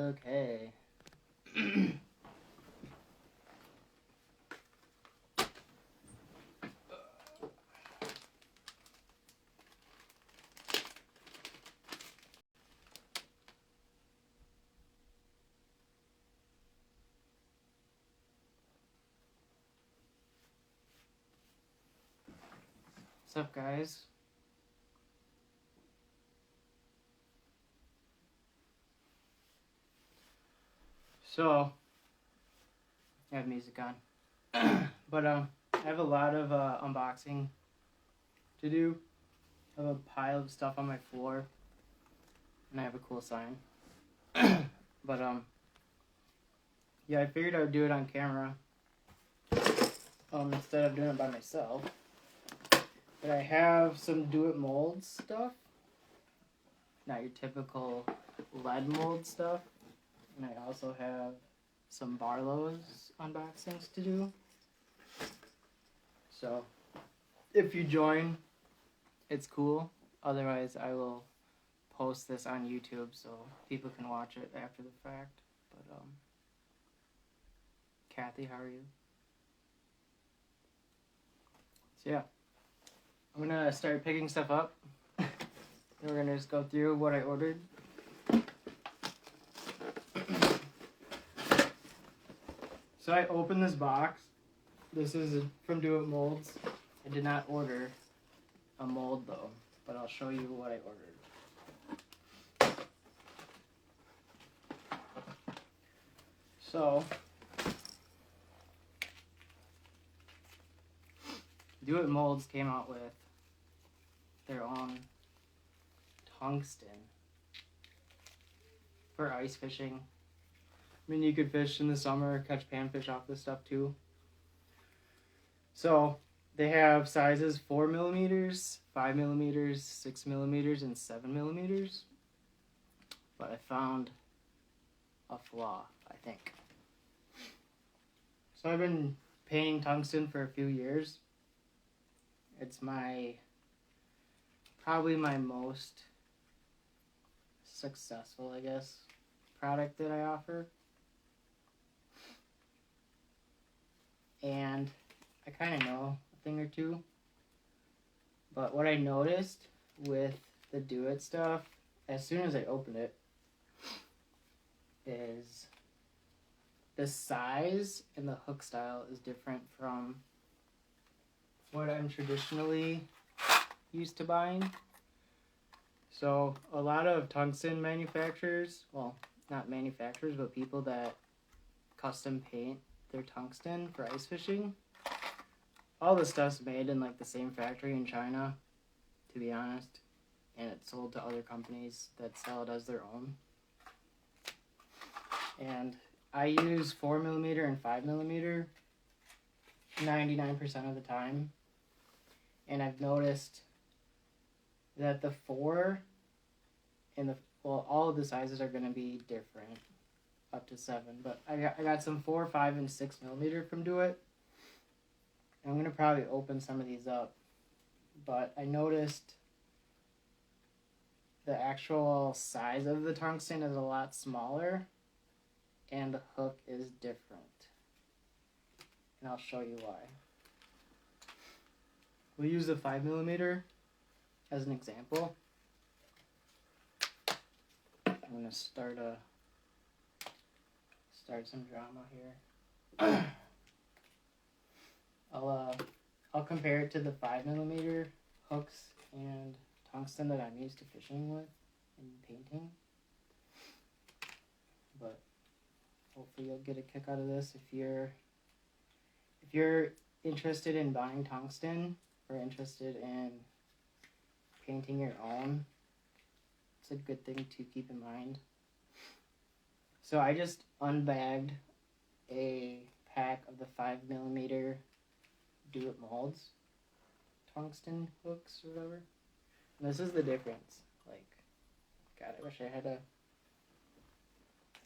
Okay. What's up, guys? So, I have music on. But, I have a lot of unboxing to do. I have a pile of stuff on my floor. And I have a cool sign. But, yeah, I figured I would do it on camera. Instead of doing it by myself. But I have some do-it-mold stuff. Not your typical lead mold stuff. And I also have some Barlows unboxings to do. So, if you join, it's cool. Otherwise, I will post this on YouTube so people can watch it after the fact. But, Kathy, how are you? So, yeah. I'm gonna start picking stuff up. And we're gonna just go through what I ordered. So I opened this box. This is from Do It Molds. I did not order a mold though, but I'll show you what I ordered. So, Do It Molds came out with their own tungsten for ice fishing. I mean, you could fish in the summer, catch panfish off this stuff too. So, they have sizes 4 millimeters, 5 millimeters, 6 millimeters, and 7 millimeters. But I found a flaw, I think. So I've been painting tungsten for a few years. It's probably my most successful, I guess, product that I offer. And I kind of know a thing or two. But what I noticed with the Do It stuff, as soon as I opened it, is the size and the hook style is different from what I'm traditionally used to buying. So a lot of tungsten manufacturers, well, not manufacturers, but people that custom paint their tungsten for ice fishing, all the stuff's made in like the same factory in China, to be honest, and it's sold to other companies that sell it as their own. And I use 4 millimeter and 5 millimeter 99% of the time, and I've noticed that the 4 and all of the sizes are going to be different, up to 7, but I got some 4, 5, and 6 millimeter from Do It. I'm going to probably open some of these up, but I noticed the actual size of the tungsten is a lot smaller, and the hook is different. And I'll show you why. We'll use the 5 millimeter as an example. I'm going to start some drama here. I'll compare it to the 5 millimeter hooks and tungsten that I'm used to fishing with and painting. But hopefully you'll get a kick out of this if you're interested in buying tungsten or interested in painting your own. It's a good thing to keep in mind. So I just unbagged a pack of the 5 millimeter Do It Molds tungsten hooks or whatever. And this is the difference. Like, God, I wish I had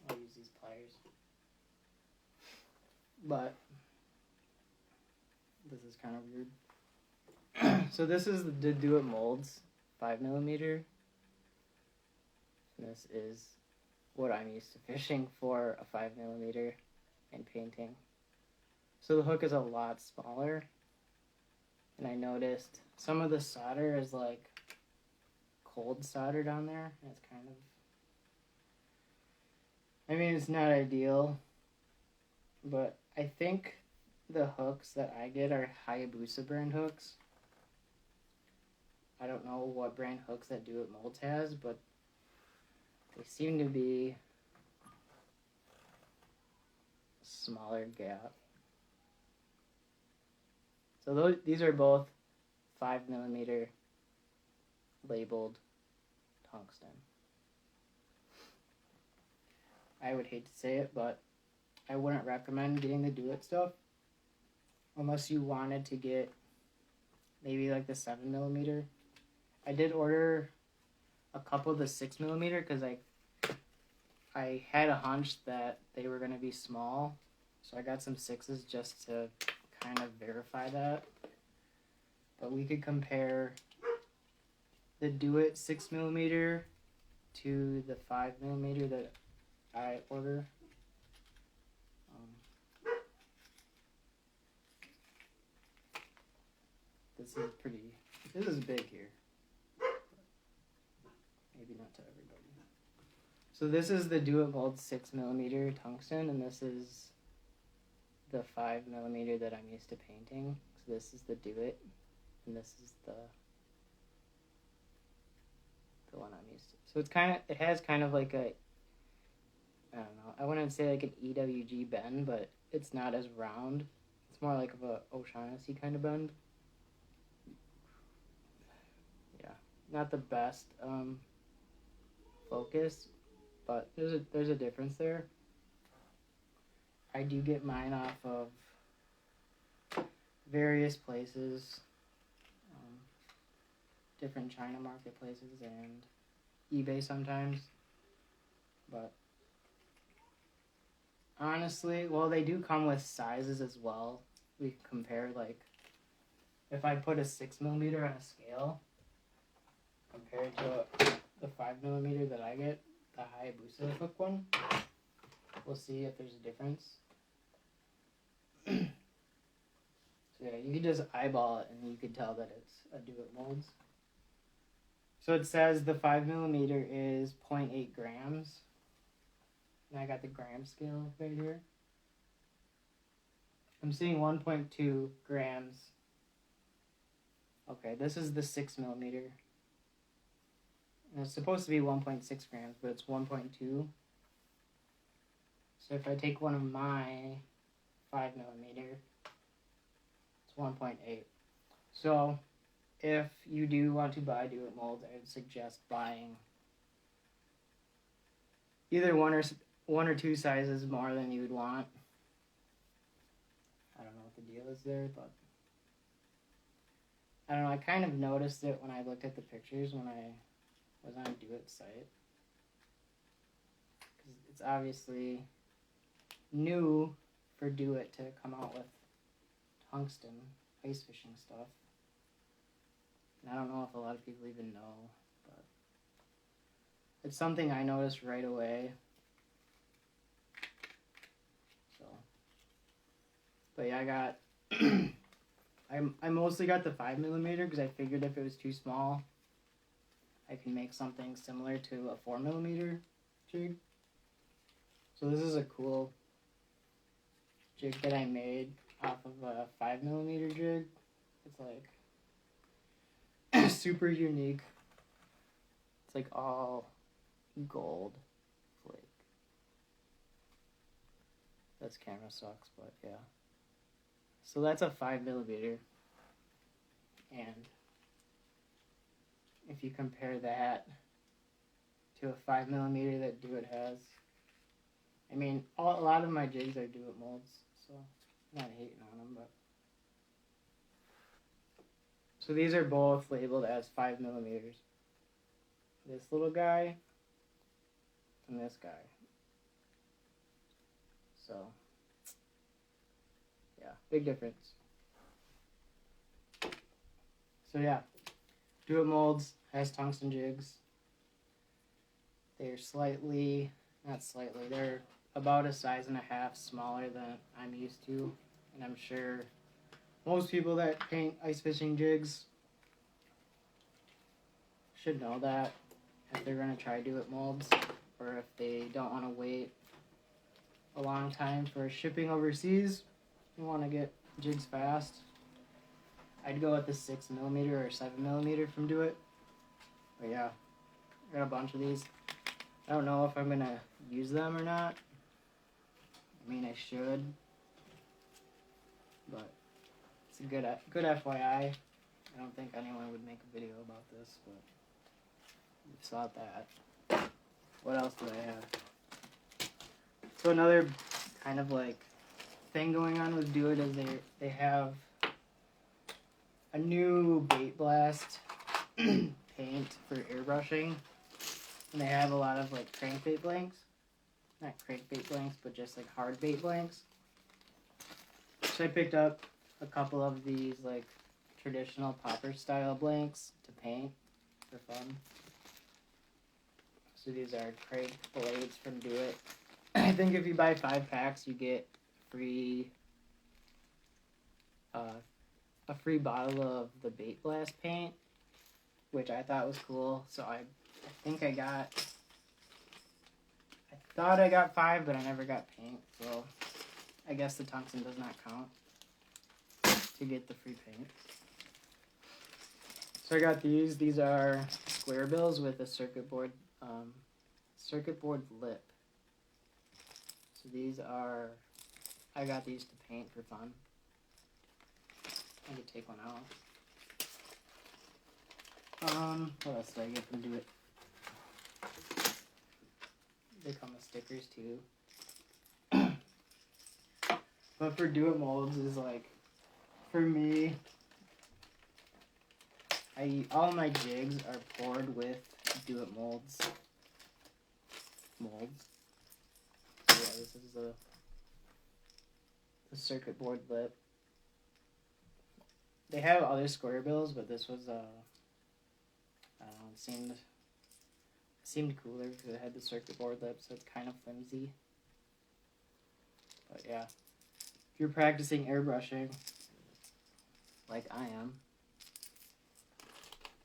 I'll use these pliers. But this is kind of weird. So this is the Do It Molds 5 millimeter. This is what I'm used to fishing for a 5mm and painting. So the hook is a lot smaller, and I noticed some of the solder is like cold solder down there, and it's kind of, I mean, it's not ideal, but I think the hooks that I get are Hayabusa brand hooks. I don't know what brand hooks that Do It Molds has, but they seem to be smaller gap. So these are both 5mm labeled tungsten. I would hate to say it, but I wouldn't recommend getting the Do It stuff unless you wanted to get maybe like the 7mm. I did order a couple of the 6mm because I had a hunch that they were going to be small, so I got some 6s just to kind of verify that. But we could compare the Do It 6mm to the 5mm that I order. This is big here. Maybe not to everybody. So this is the Do It Mold 6mm tungsten, and this is the 5mm that I'm used to painting. So this is the Do It, and this is the one I'm used to. So it has kind of like a, I don't know, I wouldn't say like an EWG bend, but it's not as round. It's more like of a O'Shaughnessy kind of bend. Yeah, not the best focus, but there's a difference there. I do get mine off of various places, different China marketplaces and eBay sometimes. But honestly, well, they do come with sizes as well. We can compare, like, if I put a 6mm on a scale compared to the 5mm that I get, the Hayabusa hook one, we'll see if there's a difference. So yeah, you can just eyeball it and you can tell that it's a Do It Molds. So it says the 5mm is 0.8 grams. And I got the gram scale right here. I'm seeing 1.2 grams. Okay, this is the 6mm. And it's supposed to be 1.6 grams, but it's 1.2. So if I take one of my 5mm, it's 1.8. So if you do want to buy Do It Molds, I would suggest buying either one or two sizes more than you would want. I don't know what the deal is there, but I don't know. I kind of noticed it when I looked at the pictures when I was on Do It site. Because it's obviously new for Do It to come out with tungsten ice fishing stuff. And I don't know if a lot of people even know, but it's something I noticed right away. So, but yeah, I got I mostly got the 5mm because I figured if it was too small, I can make something similar to a 4mm jig. So this is a cool jig that I made off of a 5mm jig. It's like super unique. It's like all gold flake. This camera sucks, but yeah. So that's a 5mm. And if you compare that to a 5mm that Do It has, I mean, a lot of my jigs are Do It Molds, so I'm not hating on them, but. So these are both labeled as 5mm. This little guy and this guy. So, yeah, big difference. So yeah, Do It Molds has tungsten jigs. They're slightly not slightly. They're about a size and a half smaller than I'm used to, and I'm sure most people that paint ice fishing jigs should know that if they're going to try do it molds, or if they don't want to wait a long time for shipping overseas, you want to get jigs fast. I'd go with the 6mm or 7mm from Do It. But yeah, I got a bunch of these. I don't know if I'm going to use them or not. I mean, I should. But it's a good FYI. I don't think anyone would make a video about this, but you saw that. What else do I have? So another kind of like thing going on with Do It is they have a new bait blast paint for airbrushing, and they have a lot of like crankbait blanks. Not crankbait blanks, but just like hard bait blanks. So I picked up a couple of these like traditional popper style blanks to paint for fun. So these are crank blades from Do It. I think if you buy 5 packs, you get free a free bottle of the bait blast paint, which I thought was cool. So I think I thought I got 5, but I never got paint. So I guess the tungsten does not count to get the free paint. So I got these. These are square bills with a circuit board lip. So these are, I got these to paint for fun. I could take one out. What else did I get from Do It? They come with stickers too. But for Do It molds is like, for me, all my jigs are poured with Do It molds. So yeah, this is the circuit board lip. They have other square bills, but this was I don't know, it seemed cooler because it had the circuit board lip, so it's kind of flimsy. But yeah, if you're practicing airbrushing, like I am,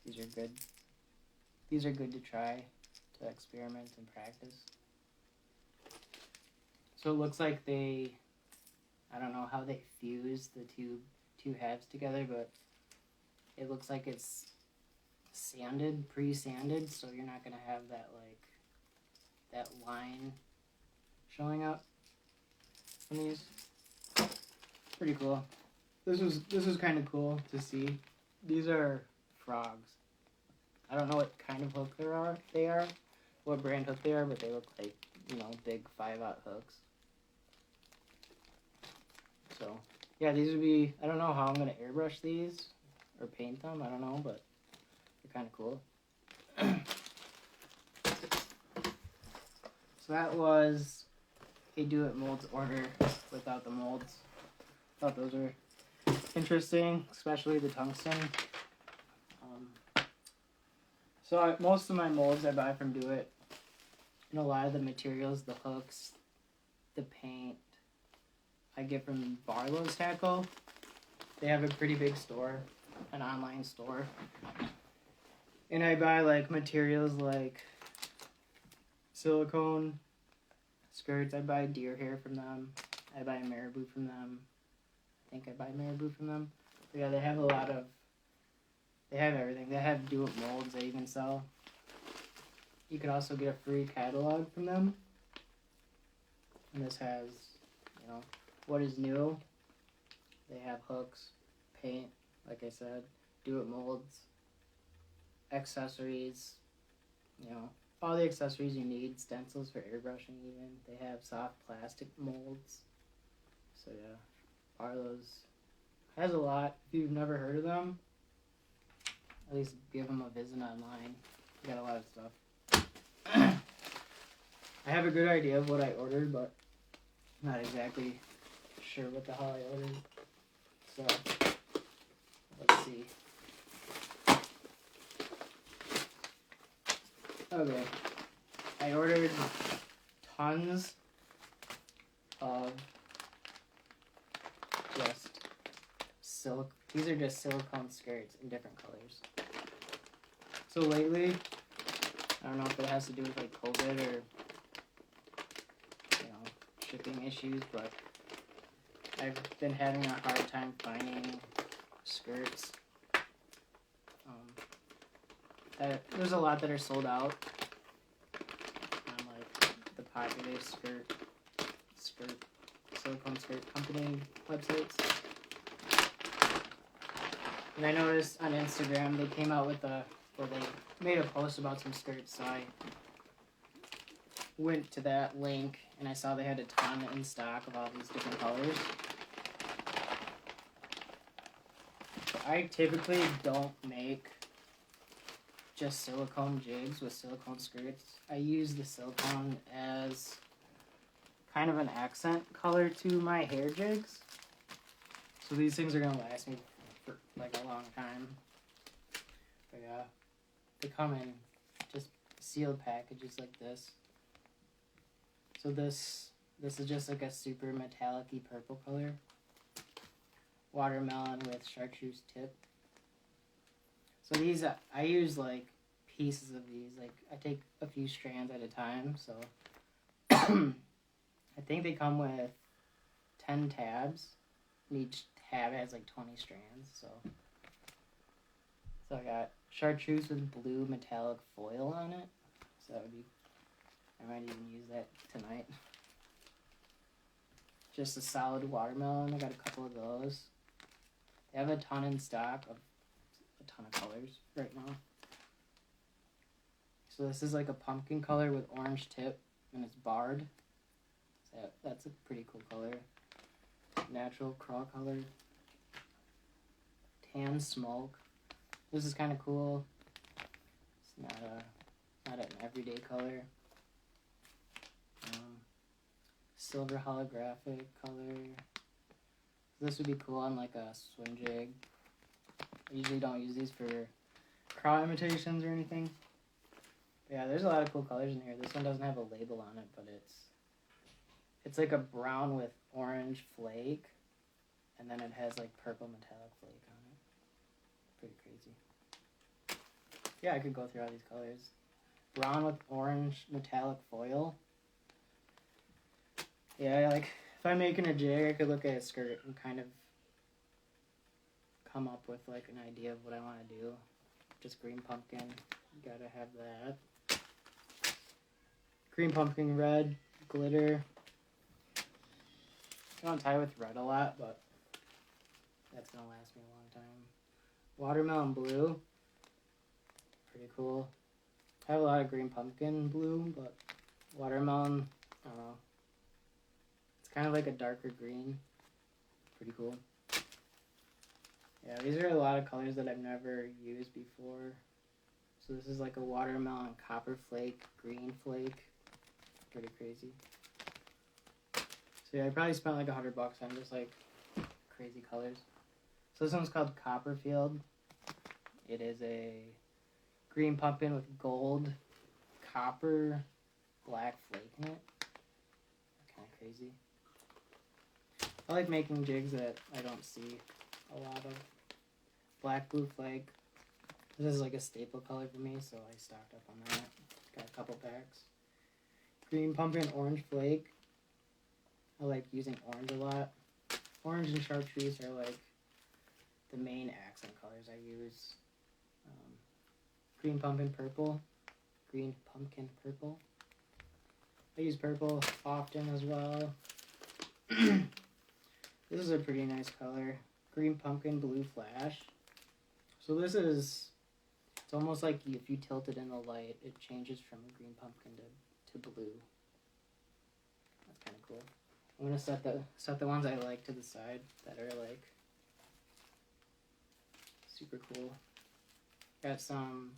these are good. These are good to try, to experiment and practice. So it looks like I don't know how they fuse the two halves together, but it looks like it's sanded, pre-sanded, so you're not gonna have that line showing up on these. Pretty cool. This was kind of cool to see. These are frogs. I don't know what kind of hook they are, what brand hook they are, but they look like, big 5/0 hooks. So yeah, these would be, I don't know how I'm gonna airbrush these or paint them, I don't know, but they're kind of cool. So that was a Do It molds order without the molds. Thought those were interesting, especially the tungsten. So most of my molds I buy from Do It, and a lot of the materials, the hooks, the paint, I get from Barlows Tackle. They have a pretty big store, an online store. And I buy like materials like silicone skirts. I buy deer hair from them. I buy marabou from them. I think I buy marabou from them. But yeah, they have everything. They have Do It molds they even sell. You could also get a free catalog from them. And this has, what is new. They have hooks, paint, like I said, Do It molds, accessories, all the accessories you need, stencils for airbrushing even. They have soft plastic molds. So yeah, Barlows has a lot. If you've never heard of them, at least give them a visit online. They got a lot of stuff. I have a good idea of what I ordered, but not exactly sure what the hell I ordered. So, let's see. Okay. I ordered tons of just these are just silicone skirts in different colors. So lately, I don't know if it has to do with like COVID or, you know, shipping issues, but I've been having a hard time finding skirts. There's a lot that are sold out on like the popular silicone skirt company websites. And I noticed on Instagram they came out with they made a post about some skirts, so I went to that link and I saw they had a ton in stock of all these different colors. I typically don't make just silicone jigs with silicone skirts. I use the silicone as kind of an accent color to my hair jigs. So these things are going to last me for like a long time. But yeah, they come in just sealed packages like this. So this is just like a super metallic-y purple color. Watermelon with chartreuse tip. So these, I use like pieces of these. Like I take a few strands at a time. So I think they come with 10 tabs. And each tab has like 20 strands. So I got chartreuse with blue metallic foil on it. So that would be, I might even use that tonight. Just a solid watermelon. I got a couple of those. They have a ton in stock of a ton of colors right now. So this is like a pumpkin color with orange tip, and it's barred. So that's a pretty cool color. Natural craw color. Tan smoke. This is kind of cool. It's not an everyday color. Silver holographic color. This would be cool on like a swim jig. I usually don't use these for craw imitations or anything. But yeah, there's a lot of cool colors in here. This one doesn't have a label on it, but it's like a brown with orange flake, and then it has like purple metallic flake on it. Pretty crazy. Yeah, I could go through all these colors. Brown with orange metallic foil. Yeah, like if I'm making a jig, I could look at a skirt and kind of come up with like an idea of what I want to do. Just green pumpkin, gotta have that. Green pumpkin red, glitter. I don't tie with red a lot, but that's gonna last me a long time. Watermelon blue, pretty cool. I have a lot of green pumpkin blue, but watermelon, I don't know. Kind of like a darker green. Pretty cool. Yeah, these are a lot of colors that I've never used before. So this is like a watermelon copper flake, green flake. Pretty crazy. So yeah, I probably spent like $100 on just like crazy colors. So this one's called Copperfield. It is a green pumpkin with gold, copper, black flake in it. Kind of crazy. I like making jigs that I don't see a lot of. Black blue flake. This is like a staple color for me, so I stocked up on that. Got a couple packs. Green pumpkin orange flake. I like using orange a lot. Orange and chartreuse are like the main accent colors I use. Green pumpkin purple. Green pumpkin purple. I use purple often as well. This is a pretty nice color. Green pumpkin blue flash. So this is, it's almost like if you tilt it in the light, it changes from green pumpkin to blue. That's kind of cool. I'm going to set the ones I like to the side that are like super cool. Got some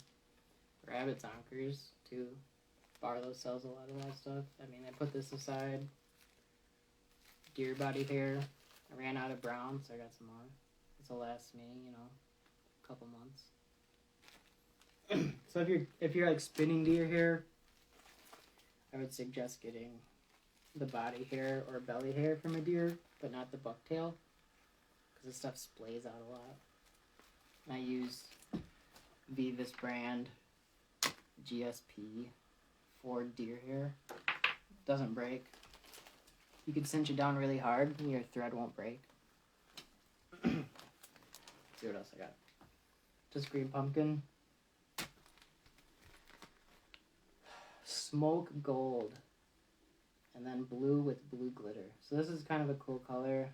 rabbit zonkers too. Barlows sells a lot of that stuff. I mean, I put this aside. Deer body hair. I ran out of brown, so I got some more. This will last me, you know, a couple months. So if you're like spinning deer hair, I would suggest getting the body hair or belly hair from a deer, but not the bucktail, because this stuff splays out a lot. And I use Vivis brand GSP for deer hair. Doesn't break. You can cinch it down really hard and your thread won't break. Let's see what else I got. Just green pumpkin. Smoke gold. And then blue with blue glitter. So this is kind of a cool color.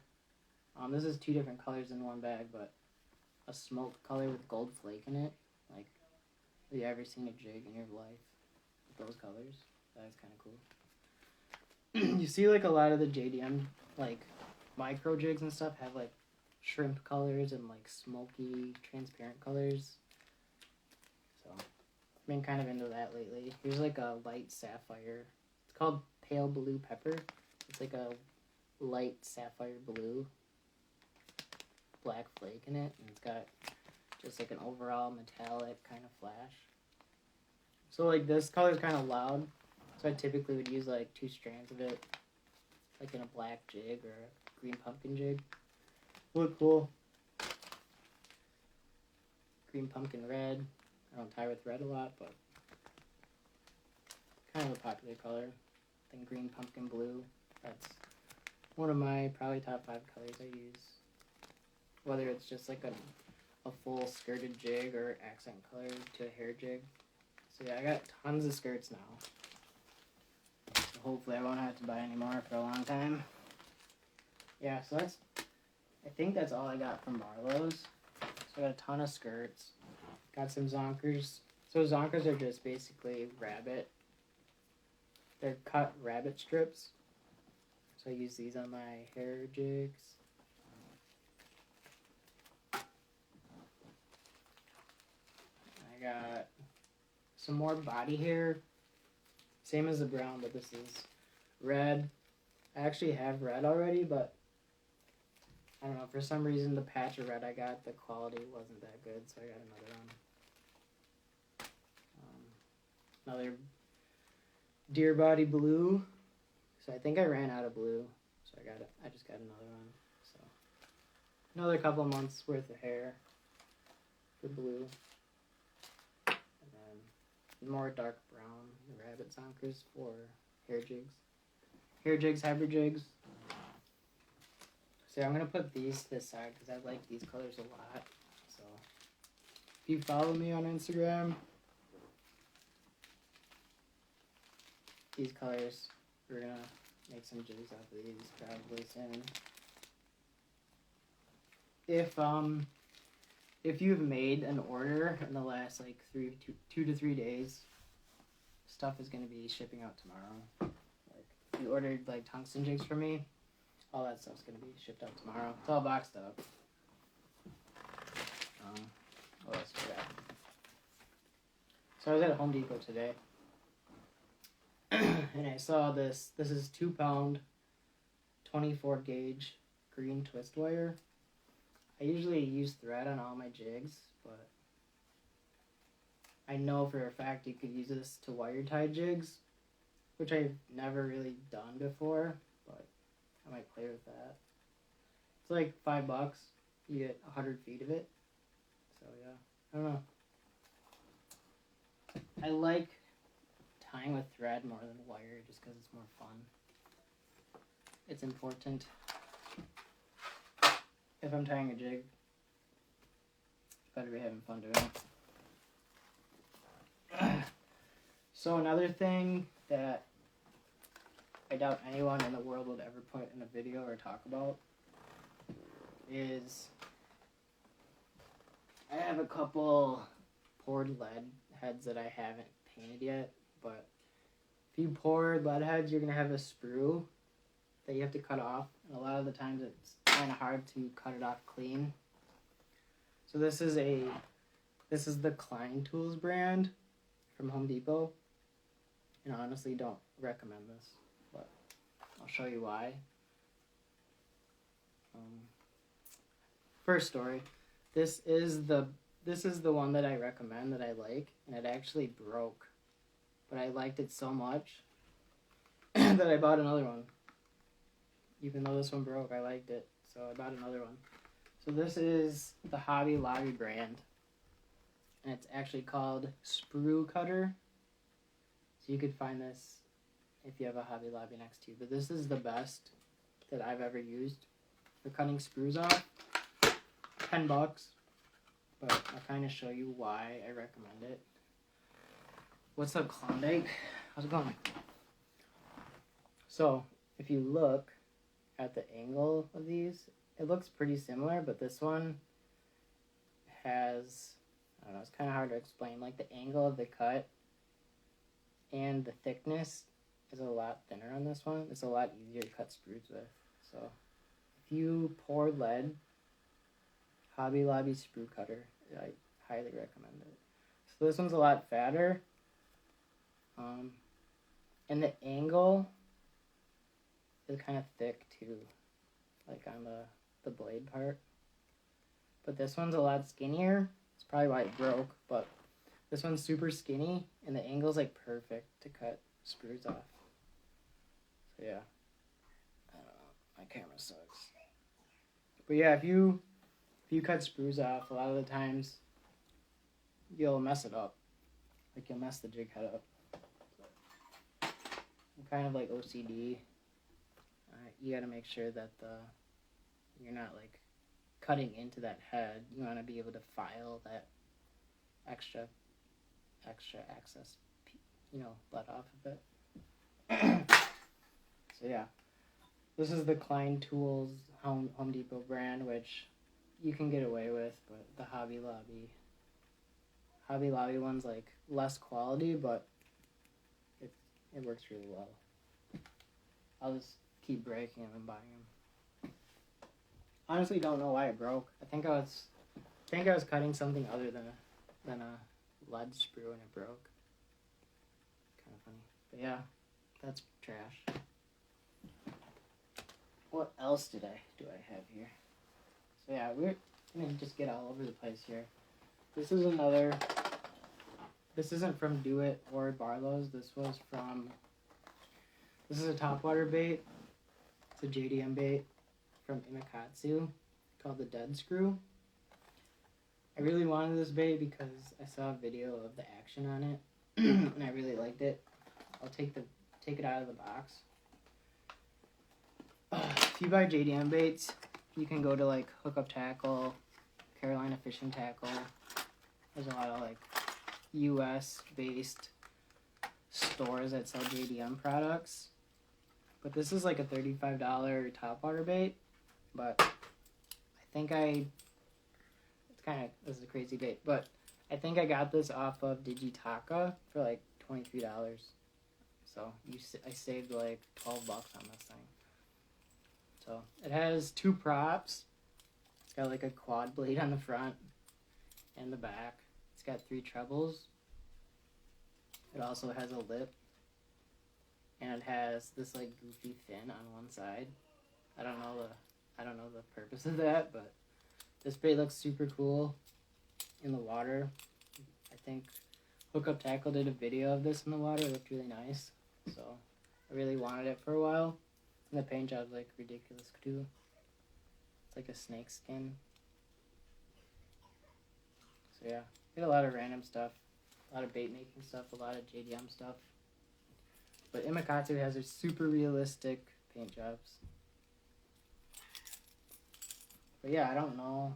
This is 2 different colors in one bag, but a smoke color with gold flake in it. Like, have you ever seen a jig in your life with those colors? That is kind of cool. You see, like, a lot of the Jdm, like, micro jigs and stuff have, like, shrimp colors and, like, smoky, transparent colors. So, I've been kind of into that lately. Here's, like, a light sapphire. It's called pale blue pepper. It's, like, a light sapphire blue. Black flake in it, and it's got just, like, an overall metallic kind of flash. So, like, this color is kind of loud. So I typically would use like 2 strands of it, like in a black jig or a green pumpkin jig. Look cool. Green pumpkin red. I don't tie with red a lot, but kind of a popular color. Then green pumpkin blue. That's one of my probably top 5 colors I use. Whether it's just like a full skirted jig or accent color to a hair jig. So yeah, I got tons of skirts now. So hopefully I won't have to buy any more for a long time. Yeah, so I think that's all I got from Barlows. So I got a ton of skirts. Got some zonkers. So zonkers are just basically rabbit. They're cut rabbit strips. So I use these on my hair jigs. I got some more body hair. Same as the brown, but this is red. I actually have red already, but I don't know, for some reason the patch of red I got, the quality wasn't that good, so I got another one. Another deer body blue. So I think I ran out of blue, so I just got another one. So another couple months worth of hair for blue. And then more dark brown rabbit zonkers for hair jigs. Hair jigs, hybrid jigs. So I'm going to put these to the side because I like these colors a lot. So if you follow me on Instagram, these colors, we're going to make some jigs out of these probably soon. If you've made an order in the last like 2 to 3 days, stuff is going to be shipping out tomorrow. Like if you ordered like tungsten jigs for me, all that stuff's going to be shipped out tomorrow. It's all boxed up. What else we got? So I was at Home Depot today, and I saw this. This is 2-pound, 24 gauge green twist wire. I usually use thread on all my jigs, but I know for a fact you could use this to wire tie jigs, which I've never really done before, but I might play with that. It's like $5. You get 100 feet of it. So yeah, I don't know. I like tying with thread more than wire just because it's more fun. It's important. If I'm tying a jig, better be having fun doing it. So another thing that I doubt anyone in the world would ever put in a video or talk about is I have a couple poured lead heads that I haven't painted yet, but if you pour lead heads, you're going to have a sprue that you have to cut off, and a lot of the times it's kind of hard to cut it off clean. So this is the Klein Tools brand from Home Depot, and I honestly don't recommend this, but I'll show you why. First story, this is the one that I recommend that I like, and it actually broke, but I liked it so much that I bought another one. Even though this one broke, I liked it, so I bought another one. So this is the Hobby Lobby brand, and it's actually called Sprue Cutter. So you could find this if you have a Hobby Lobby next to you. But this is the best that I've ever used for cutting sprues off. $10, but I'll kind of show you why I recommend it. What's up, Klondike? How's it going? So if you look at the angle of these, it looks pretty similar, but this one has, I don't know, it's kind of hard to explain. Like the angle of the cut and the thickness is a lot thinner on this one. It's a lot easier to cut sprues with. So if you pour lead, Hobby Lobby Sprue Cutter, I highly recommend it. So this one's a lot fatter. And the angle is kind of thick too, like on the blade part. But this one's a lot skinnier. It's probably why it broke, but this one's super skinny, and the angle's like perfect to cut sprues off. So yeah, I don't know, my camera sucks. But yeah, if you cut sprues off, a lot of the times you'll mess it up. Like you'll mess the jig head up. I'm kind of like OCD. You got to make sure that you're not like cutting into that head. You want to be able to file that extra excess, let off of it. So yeah, this is the Klein Tools Home Depot brand, which you can get away with, but the Hobby Lobby one's like less quality, but it works really well. I'll just keep breaking them and buying them. Honestly, don't know why it broke. I think I was cutting something other than a lead sprue and it broke. Kind of funny, but yeah, that's trash. What else do I have here? So yeah, we're gonna just get all over the place here. This isn't from Do It or Barlows. This is a topwater bait. It's a JDM bait from Imakatsu called the Dead Screw. I really wanted this bait because I saw a video of the action on it and I really liked it. I'll take it out of the box. If you buy JDM baits, you can go to like Hookup Tackle, Carolina Fishing Tackle. There's a lot of like US based stores that sell JDM products. But this is like a $35 topwater bait. But I think this is a crazy bait, but I think I got this off of Digitaka for like $23. So I saved like $12 on this thing. So it has two props. It's got like a quad blade on the front and the back. It's got 3 trebles. It also has a lip. And it has this like goofy fin on one side. I don't know the purpose of that, but this bait looks super cool in the water. I think Hookup Tackle did a video of this in the water. It looked really nice. So I really wanted it for a while. And the paint job's like ridiculous too. It's like a snake skin. So yeah, get a lot of random stuff. A lot of bait making stuff, a lot of JDM stuff. But Imakatsu has their super realistic paint jobs. But yeah, I don't know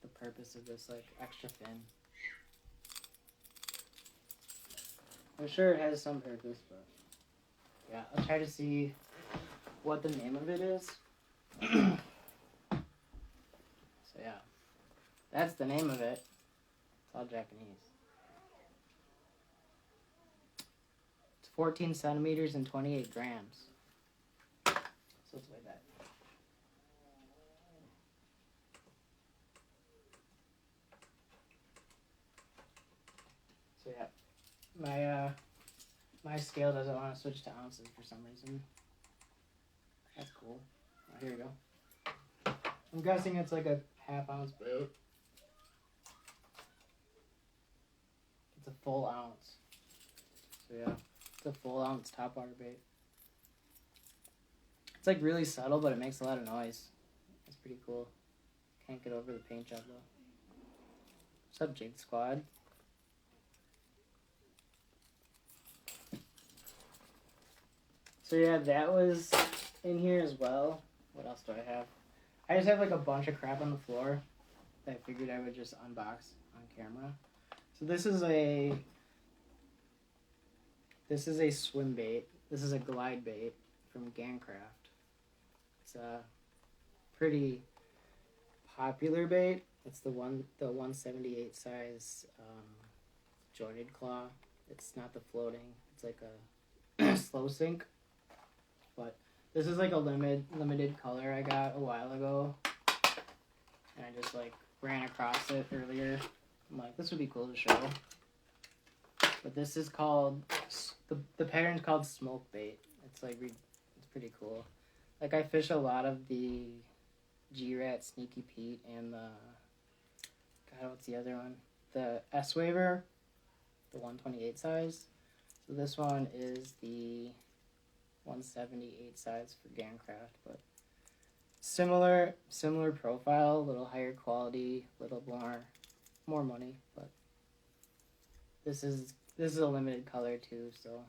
the purpose of this like extra fin. I'm sure it has some purpose, but yeah, I'll try to see what the name of it is. So yeah, that's the name of it. It's all Japanese. It's 14 centimeters and 28 grams. So let's weigh that. So yeah, my scale doesn't want to switch to ounces for some reason. That's cool. Oh, here we go. I'm guessing it's like a half-ounce bait. It's a full ounce. So yeah, it's a full ounce topwater bait. It's like really subtle, but it makes a lot of noise. It's pretty cool. Can't get over the paint job though. What's up, Jig Squad? So yeah, that was in here as well. What else do I have? I just have like a bunch of crap on the floor that I figured I would just unbox on camera. So this is a swim bait. This is a glide bait from Gancraft. It's a pretty popular bait. It's the 178 size jointed claw. It's not the floating. It's like a slow sink. But this is like a limited color I got a while ago, and I just like ran across it earlier. I'm like, this would be cool to show. But this is called the pattern's called smoke bait. It's like it's pretty cool. Like I fish a lot of the G-Rat, Sneaky Pete, and the what's the other one? The S-Waver, the 128 size. So this one is the 178 size for Gancraft, but similar profile, a little higher quality, a little more money, but this is a limited color too, so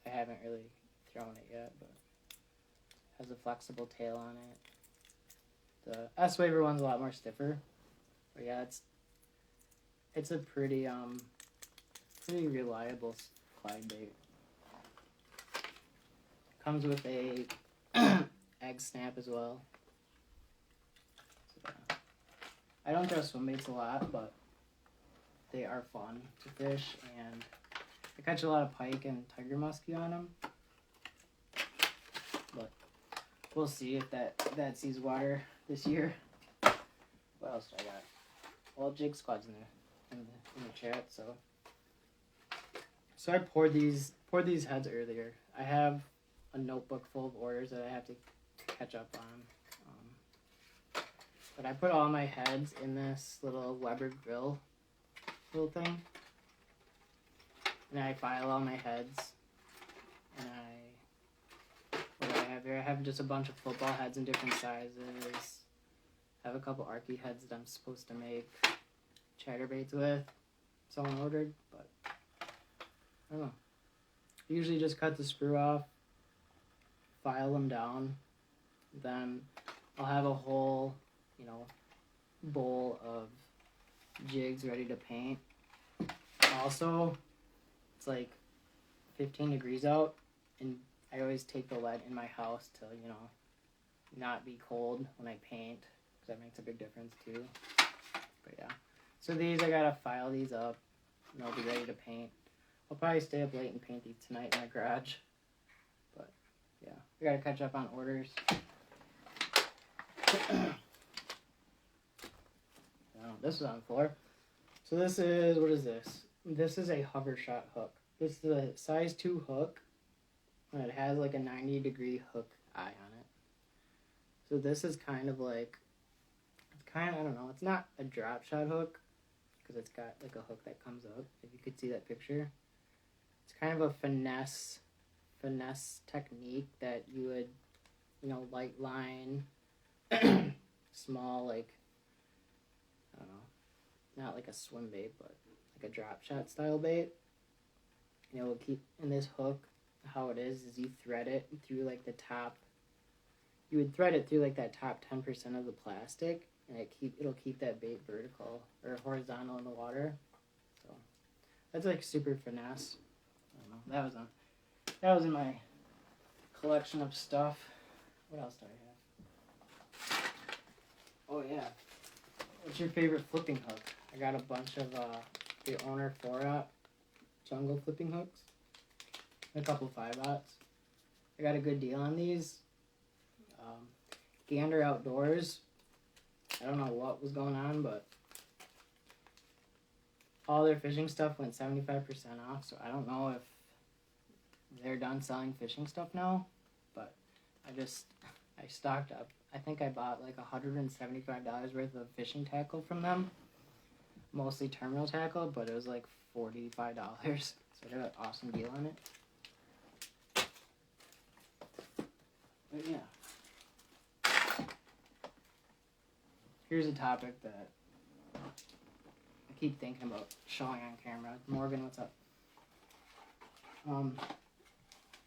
I haven't really thrown it yet, but it has a flexible tail on it. The S-Waver one's a lot more stiffer, but yeah, it's a pretty reliable glide bait. Comes with a egg snap as well. So, I don't throw swim baits a lot, but they are fun to fish, and I catch a lot of pike and tiger muskie on them. But we'll see if that sees water this year. What else do I got? Well, Jig Squad's in the chat, so I poured these heads earlier. I have a notebook full of orders that I have to catch up on. But I put all my heads in this little Weber grill little thing. And I file all my heads. And what do I have here? I have just a bunch of football heads in different sizes. I have a couple Arky heads that I'm supposed to make chatterbaits with. Someone ordered, but I don't know. I usually just cut the sprue off, file them down, then I'll have a whole, bowl of jigs ready to paint. Also, it's like 15 degrees out, and I always take the lead in my house to, not be cold when I paint, because that makes a big difference too. But yeah, so these, I gotta file these up, and they'll be ready to paint. I'll probably stay up late and paint these tonight in my garage. But yeah, we gotta catch up on orders. This is on the floor. So this is, what is this? This is a hover shot hook. This is a size 2 hook, and it has like a 90-degree hook eye on it. So this is kind of like, I don't know, it's not a drop shot hook, because it's got like a hook that comes up, if you could see that picture. It's kind of a finesse technique that you would, light line, small, like, I don't know, not like a swim bait, but like a drop shot style bait. And it will keep, in this hook, how it is you thread it through like the top, you would thread it through like that top 10% of the plastic, and it'll keep that bait vertical or horizontal in the water. So that's like super finesse. I don't know. That was in my collection of stuff. What else do I have? Oh yeah. What's your favorite flipping hook? I got a bunch of the Owner 4-aught jungle flipping hooks. A couple 5-aughts. I got a good deal on these. Gander Outdoors. I don't know what was going on, but all their fishing stuff went 75% off, so I don't know if they're done selling fishing stuff now, but I stocked up. I think I bought like $175 worth of fishing tackle from them, mostly terminal tackle, but it was like $45, so I got an awesome deal on it. But yeah. Here's a topic that I keep thinking about showing on camera. Morgan, what's up?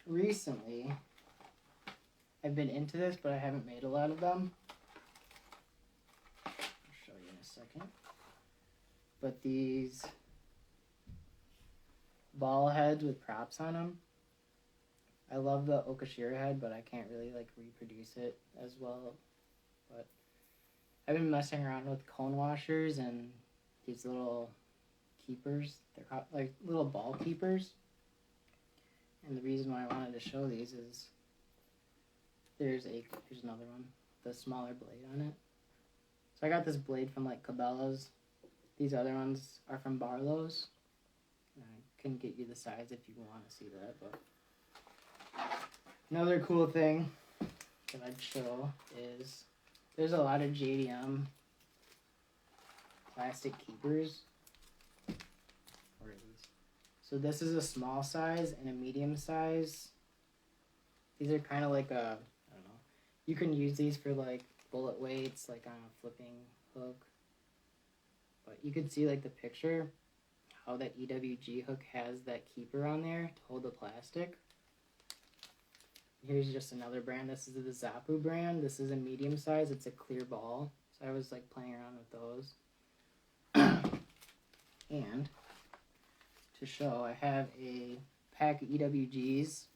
Recently, I've been into this, but I haven't made a lot of them. I'll show you in a second. But these ball heads with props on them. I love the Okashira head, but I can't really like reproduce it as well. But I've been messing around with cone washers and these little keepers. They're like little ball keepers. And the reason why I wanted to show these is here's another one, the smaller blade on it. So I got this blade from like Cabela's. These other ones are from Barlows. And I can get you the size if you want to see that. But another cool thing that I'd show is there's a lot of JDM plastic keepers. What are these? So this is a small size and a medium size. These are kind of like a, I don't know. You can use these for like bullet weights, like on a flipping hook. But you can see like the picture, how that EWG hook has that keeper on there to hold the plastic. Here's just another brand. This is the Zappu brand. This is a medium size. It's a clear ball. So I was like playing around with those. And to show, I have a pack of EWGs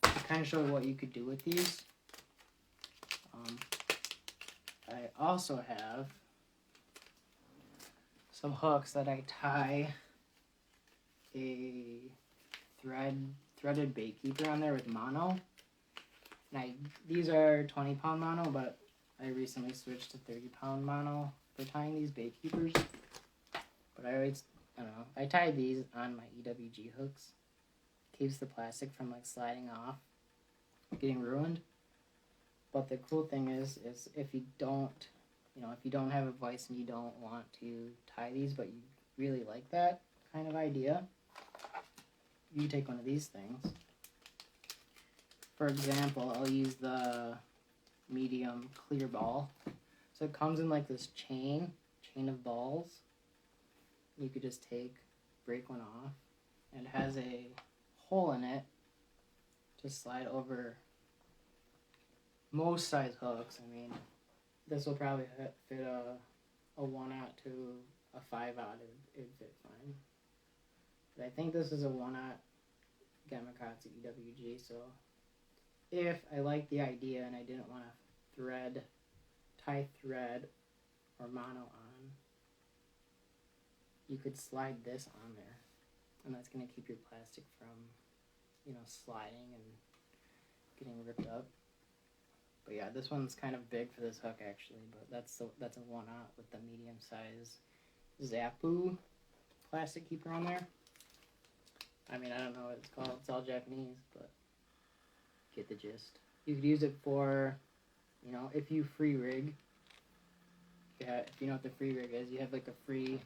to kind of show what you could do with these. I also have some hooks that I tie a threaded bait keeper on there with mono. And these are 20-pound mono, but I recently switched to 30-pound mono for tying these bait keepers. But I don't know, I tie these on my EWG hooks. Keeps the plastic from like sliding off, getting ruined. But the cool thing is if you don't, if you don't have a vise and you don't want to tie these, but you really like that kind of idea, you can take one of these things. For example, I'll use the medium clear ball. So it comes in like this chain of balls. You could just break one off, and it has a hole in it to slide over most size hooks. I mean, this will probably fit a 1/0 to a 5/0. It'd fit fine. But I think this is a 1/0 Gamakatsu EWG, so if I liked the idea and I didn't want to tie thread or mono on, you could slide this on there, and that's going to keep your plastic from, sliding and getting ripped up. But yeah, this one's kind of big for this hook actually, but that's a 1/0 with the medium size Zappu plastic keeper on there. I mean, I don't know what it's called. It's all Japanese, but get the gist. You could use it for, if you free rig. Yeah, if you know what the free rig is, you have like a free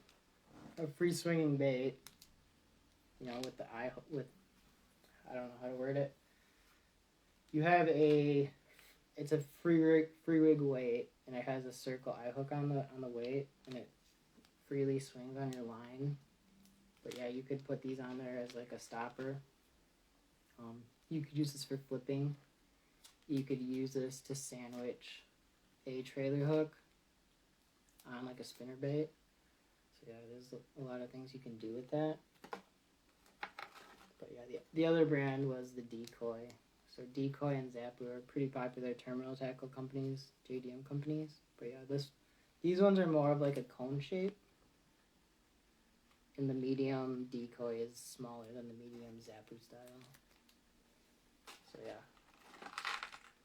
swinging bait. With the I don't know how to word it. You have it's a free rig weight, and it has a circle eye hook on the weight, and it freely swings on your line. But yeah, you could put these on there as like a stopper. You could use this for flipping. You could use this to sandwich a trailer hook on like a spinnerbait. So yeah, there's a lot of things you can do with that. But yeah, the other brand was the Decoy. So Decoy and Zappu are pretty popular terminal tackle companies, JDM companies. But yeah, these ones are more of like a cone shape. And the medium Decoy is smaller than the medium Zappu style. So yeah,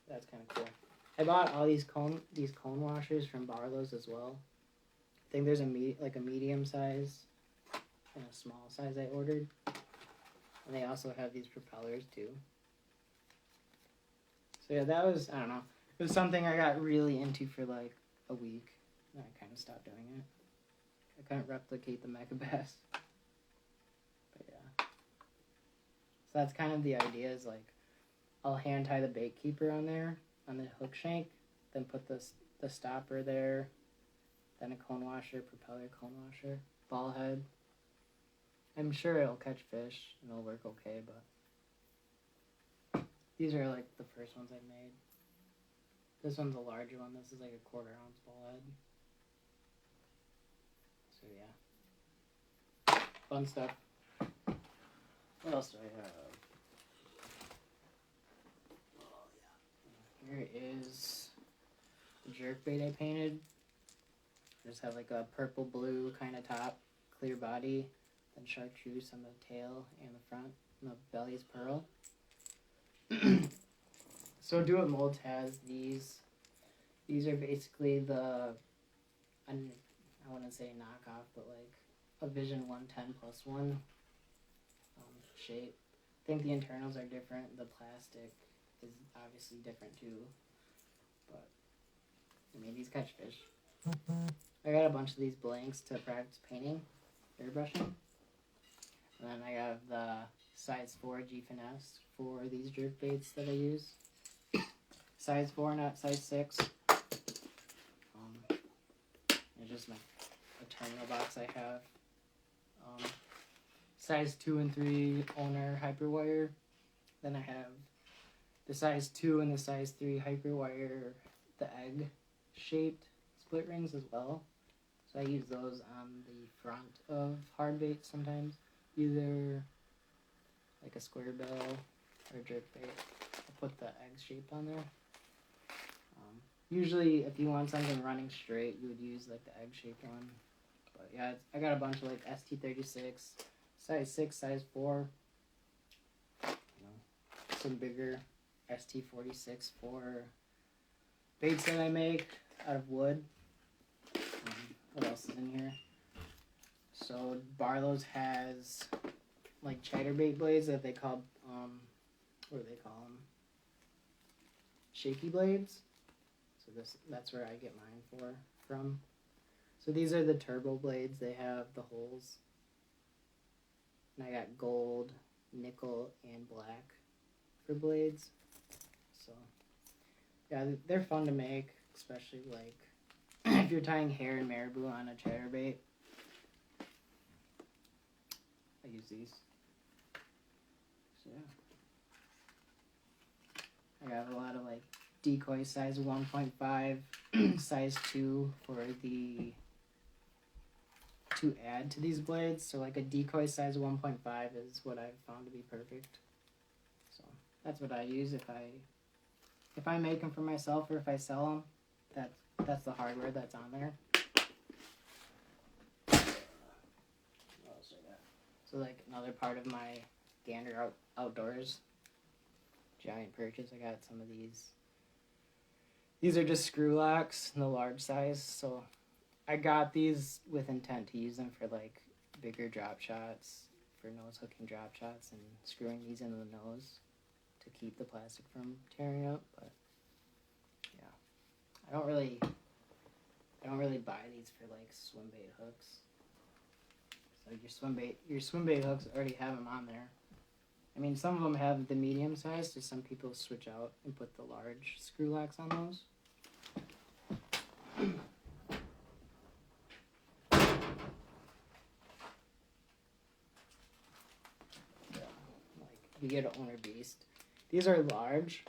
that's kind of cool. I bought all these cone washers from Barlows as well. I think there's a medium size and a small size I ordered. And they also have these propellers too. So yeah, that was, I don't know, it was something I got really into for like a week. And I kind of stopped doing it. I couldn't replicate the Mecha Bass. But yeah. So that's kind of the idea, is like, I'll hand tie the bait keeper on there, on the hook shank, then put the stopper there, then a cone washer, propeller cone washer, ball head. I'm sure it'll catch fish and it'll work okay, but these are like the first ones I made. This one's a larger one. This is like a 1/4 ounce ball head. So yeah, fun stuff. What else do I have? Oh yeah, here is the jerkbait I painted. I just have like a purple blue kind of top, clear body, then chartreuse on the tail and the front, and the belly's pearl. So Do It Molds has these. These are basically the, I wouldn't say knockoff, but like a Vision 110+1 shape. I think the internals are different. The plastic is obviously different too. But I mean, these catch fish. I got a bunch of these blanks to practice painting, airbrushing. And then I have the size 4 G Finesse for these jerk baits that I use. Size 4, not size 6. It's just a terminal box I have. Size 2 and 3 owner hyperwire. Then I have the size 2 and the size 3 hyperwire, the egg shaped split rings as well. So I use those on the front of hard baits sometimes. Either like a square bill or jerk bait. I put the egg shape on there. Usually if you want something running straight, you would use like the egg shaped one. But yeah, I got a bunch of like ST36, size 6, size 4. Some bigger ST46 for baits that I make out of wood. What else is in here? So Barlows has like chatterbait blades that they call, what do they call them? Shaky blades. So that's where I get mine from. So these are the turbo blades. They have the holes. And I got gold, nickel, and black for blades. So yeah, they're fun to make, especially like if you're tying hair and marabou on a chatterbait. I use these. So yeah. I got a lot of like decoy size 1.5, size 2 for the to add to these blades. So like a decoy size 1.5 is what I've found to be perfect. So that's what I use if I make them for myself or if I sell them. That's the hardware that's on there. What else I got? So like another part of my Gander Outdoors giant purchase, I got some of these. These are just screw locks in the large size, so I got these with intent to use them for like bigger drop shots, for nose hooking drop shots, and screwing these into the nose to keep the plastic from tearing up. But yeah, I don't really buy these for like swim bait hooks. So your swim bait hooks already have them on there. I mean, some of them have the medium size, so some people switch out and put the large screw locks on those. Like, you get an owner beast. These are large.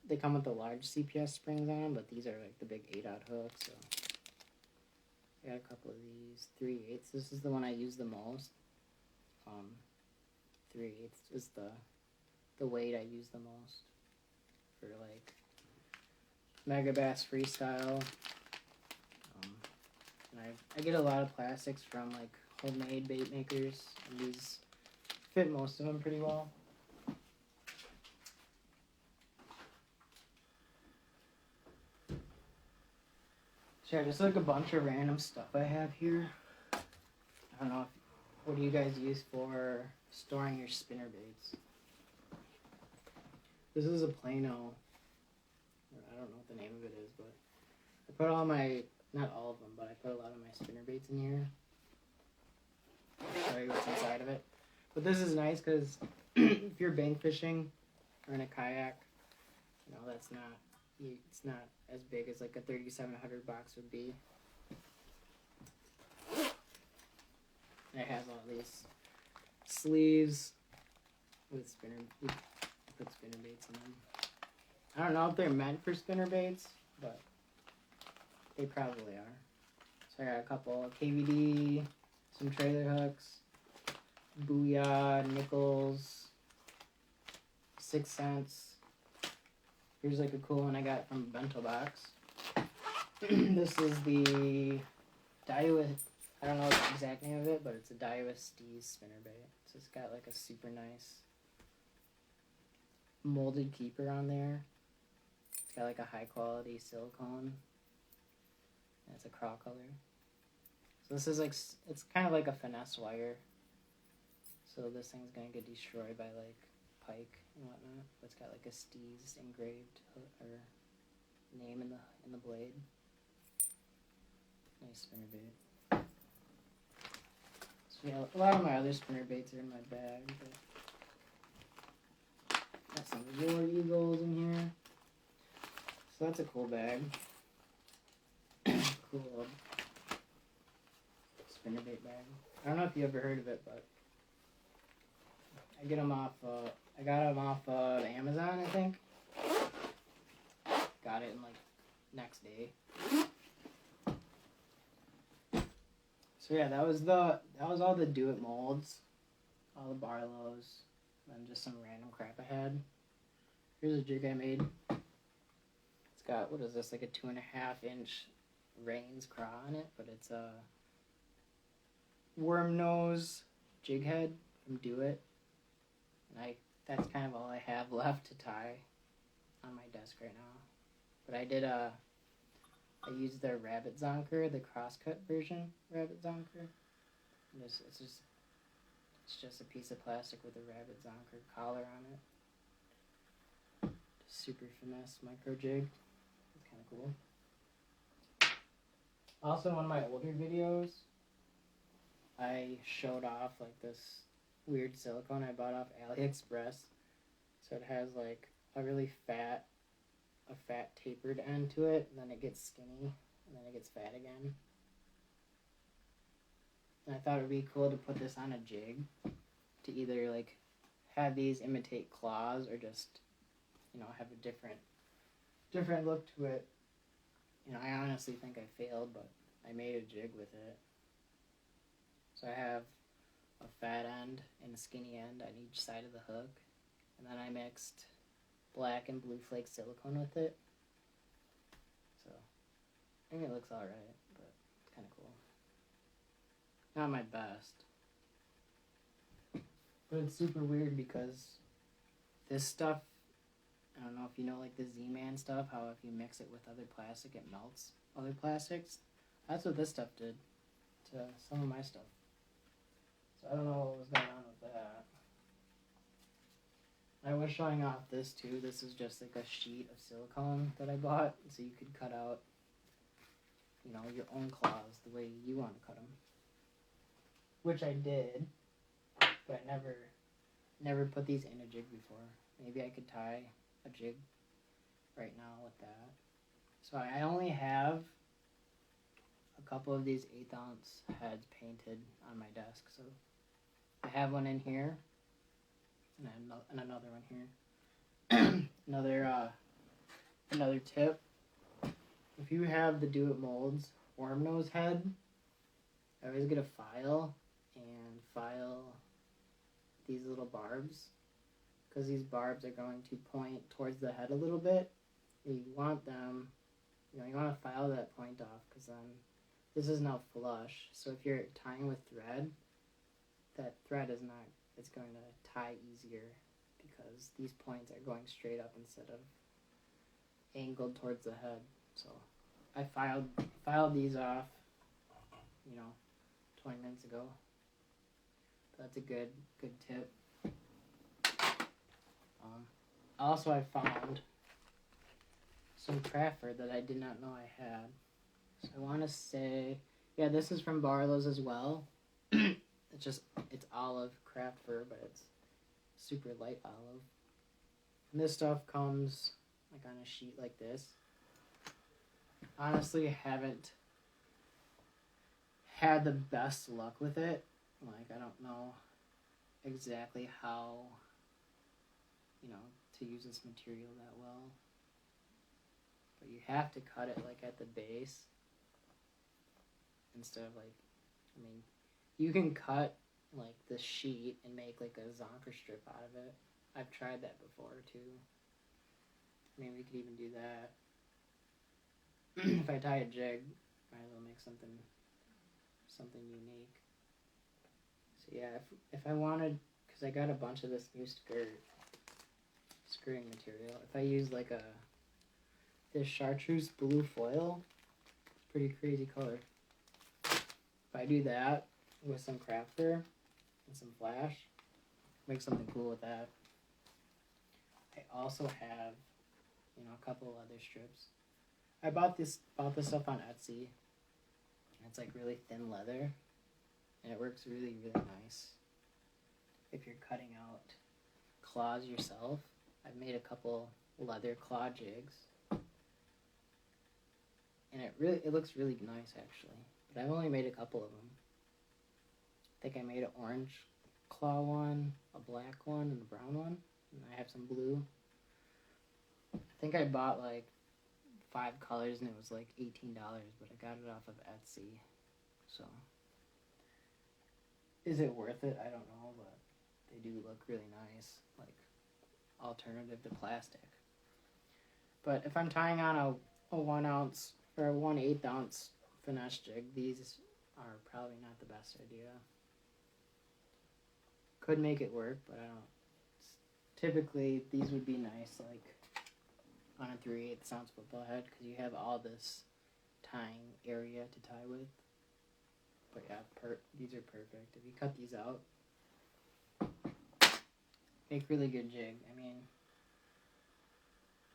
They come with the large CPS springs on them, but these are like the big 8/0 hooks. So I got a couple of these 3/8. This is the one I use the most. 3/8 is the weight I use the most for like Mega Bass Freestyle. And I get a lot of plastics from like homemade bait makers, and these fit most of them pretty well. Sure, just like a bunch of random stuff I have here. I don't know what do you guys use for storing your spinner baits? This is a Plano. I don't know what the name of it is, but I put all my, not all of them, but I put a lot of my spinner baits in here. I'll show you what's inside of it. But this is nice because if you're bank fishing or in a kayak, You know, that's not, it's not as big as like a 3700 box would be. It has all these sleeves with put spinner baits in them. I don't know if they're meant for spinner baits, but they probably are. So I got a couple of KVD, some trailer hooks, Booyah, nickels, 6 cents. Here's like a cool one I got from Bento Box. This is the Daiwa, I don't know the exact name of it, but it's a Daiwa Steez spinnerbait. So it's got like a super nice molded keeper on there. It's got like a high quality silicone. And it's a craw color. So this is like, it's kind of like a finesse wire. So this thing's gonna get destroyed by like pike and whatnot. But it's got like a Steez engraved or name in the blade. Nice spinnerbait. So yeah, a lot of my other spinnerbaits are in my bag. But got some War Eagles in here. So that's a cool bag. Cool spinnerbait bag. I don't know if you ever heard of it, but I get them off. I got them off of Amazon, I think. Got it in like next day. So yeah, that was all the do it molds, all the Barlows, and just some random crap I had. Here's a jig I made. It's got, what is this, like a 2.5 inch Rains craw on it, but it's a worm nose jig head from Do It. And that's kind of all I have left to tie on my desk right now. But I used their rabbit zonker, the crosscut version rabbit zonker. And it's just a piece of plastic with a rabbit zonker collar on it. Just super finesse micro jig. It's kind of cool. Also, in one of my older videos, I showed off like this weird silicone I bought off AliExpress. So it has like a really fat tapered end to it, and then it gets skinny, and then it gets fat again. And I thought it would be cool to put this on a jig to either like have these imitate claws or just, you know, have a different look to it. You know, I honestly think I failed, but I made a jig with it. So I have a fat end and a skinny end on each side of the hook, and then I mixed black and blue flake silicone with it. So I think it looks alright, but it's kind of cool. Not my best, but it's super weird because this stuff, I don't know if you know like the Z-Man stuff, how if you mix it with other plastic it melts other plastics. That's what this stuff did to some of my stuff. So I don't know what was going on with that. I was showing off this too. This is just like a sheet of silicone that I bought, so you could cut out, you know, your own claws the way you want to cut them. Which I did, but I never put these in a jig before. Maybe I could tie a jig right now with that. So I only have a couple of these 1/8 ounce heads painted on my desk. So I have one in here, and another one here. Another tip: if you have the Do It Molds worm nose head, I always get a file and file these little barbs, because these barbs are going to point towards the head a little bit. And you want them, you know, you want to file that point off, because then this is now flush. So if you're tying with thread, that thread is not, it's going to tie easier because these points are going straight up instead of angled towards the head. So I filed these off, you know, 20 minutes ago. That's a good tip. Also, I found some craft fur that I did not know I had. So I want to say, yeah, this is from Barlows as well. It's olive craft fur, but it's super light olive. And this stuff comes like on a sheet like this. Honestly, haven't had the best luck with it. Like, I don't know exactly how, you know, to use this material that well. But you have to cut it, like, at the base. Instead of, like, I mean, you can cut, like, the sheet and make, like, a zonker strip out of it. I've tried that before, too. I mean, we could even do that. If I tie a jig, might as well make something unique. So yeah, if I wanted, because I got a bunch of this new skirting material. If I use like this chartreuse blue foil, it's pretty crazy color. If I do that with some craft fur and some flash, make something cool with that. I also have, you know, a couple other strips. I bought this stuff on Etsy. It's like really thin leather, and it works really, really nice. If you're cutting out claws yourself, I've made a couple leather claw jigs, and it looks really nice actually. But I've only made a couple of them. I think I made an orange claw one, a black one, and a brown one, and I have some blue. I think I bought like 5 colors and it was like $18, but I got it off of Etsy. So, is it worth it? I don't know, but they do look really nice, like alternative to plastic. But if I'm tying on a 1 ounce or a 1/8 ounce finesse jig, these are probably not the best idea. Could make it work, but I don't. Typically, these would be nice, like on a 3/8 ounce football head, because you have all this tying area to tie with. But yeah, these are perfect. If you cut these out, make really good jig. I mean,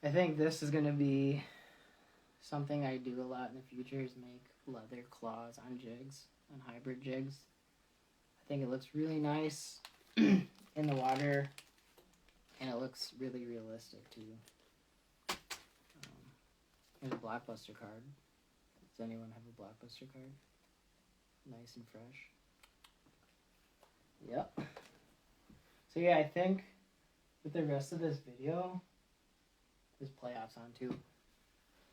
I think this is going to be something I do a lot in the future, is make leather claws on jigs, on hybrid jigs. I think it looks really nice in the water, and it looks really realistic too. Here's a Blockbuster card. Does anyone have a Blockbuster card? Nice and fresh. Yep. So yeah, I think with the rest of this video, there's playoffs on too.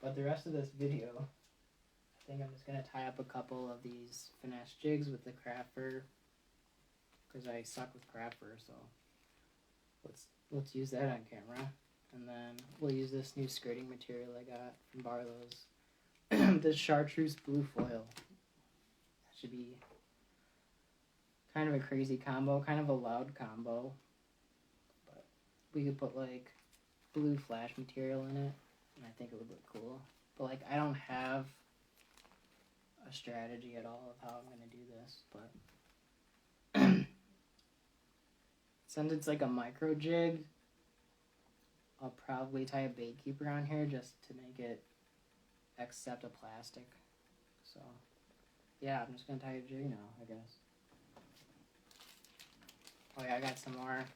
But the rest of this video, I think I'm just gonna tie up a couple of these finesse jigs with the craft fur, because I suck with craft fur. So let's use that on camera. And then we'll use this new skirting material I got from Barlows. This chartreuse blue foil. That should be kind of a crazy combo, kind of a loud combo. But we could put like blue flash material in it, and I think it would look cool. But like, I don't have a strategy at all of how I'm going to do this. But since it's like a micro jig, I'll probably tie a bait keeper on here just to make it accept a plastic. So, yeah, I'm just going to tie a jig now, I guess. Oh yeah, I got some more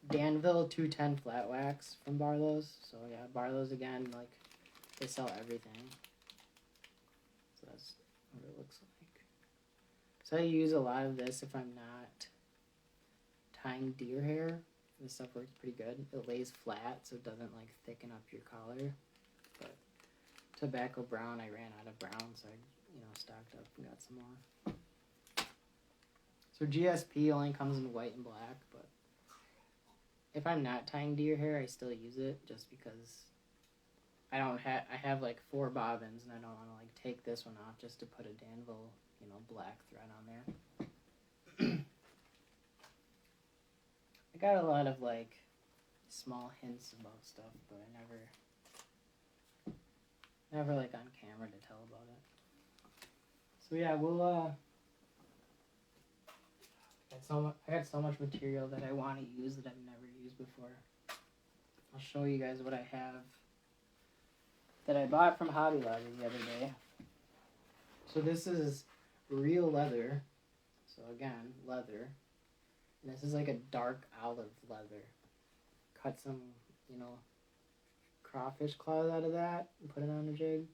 Danville 210 flat wax from Barlows. So yeah, Barlows again, like, they sell everything. So that's what it looks like. So I use a lot of this if I'm not tying deer hair. This stuff works pretty good. It lays flat, so it doesn't like thicken up your collar. But tobacco brown, I ran out of brown, so I, stocked up and got some more. So GSP only comes in white and black, but if I'm not tying deer hair, I still use it just because I have like 4 bobbins, and I don't want to like take this one off just to put a Danville, black thread on there. I got a lot of like small hints about stuff, but I never like on camera to tell about it. So yeah, we'll I got so much material that I want to use that I've never used before. I'll show you guys what I have that I bought from Hobby Lobby the other day. So this is real leather. So again, leather. And this is like a dark olive leather. Cut some, crawfish claws out of that and put it on a jig,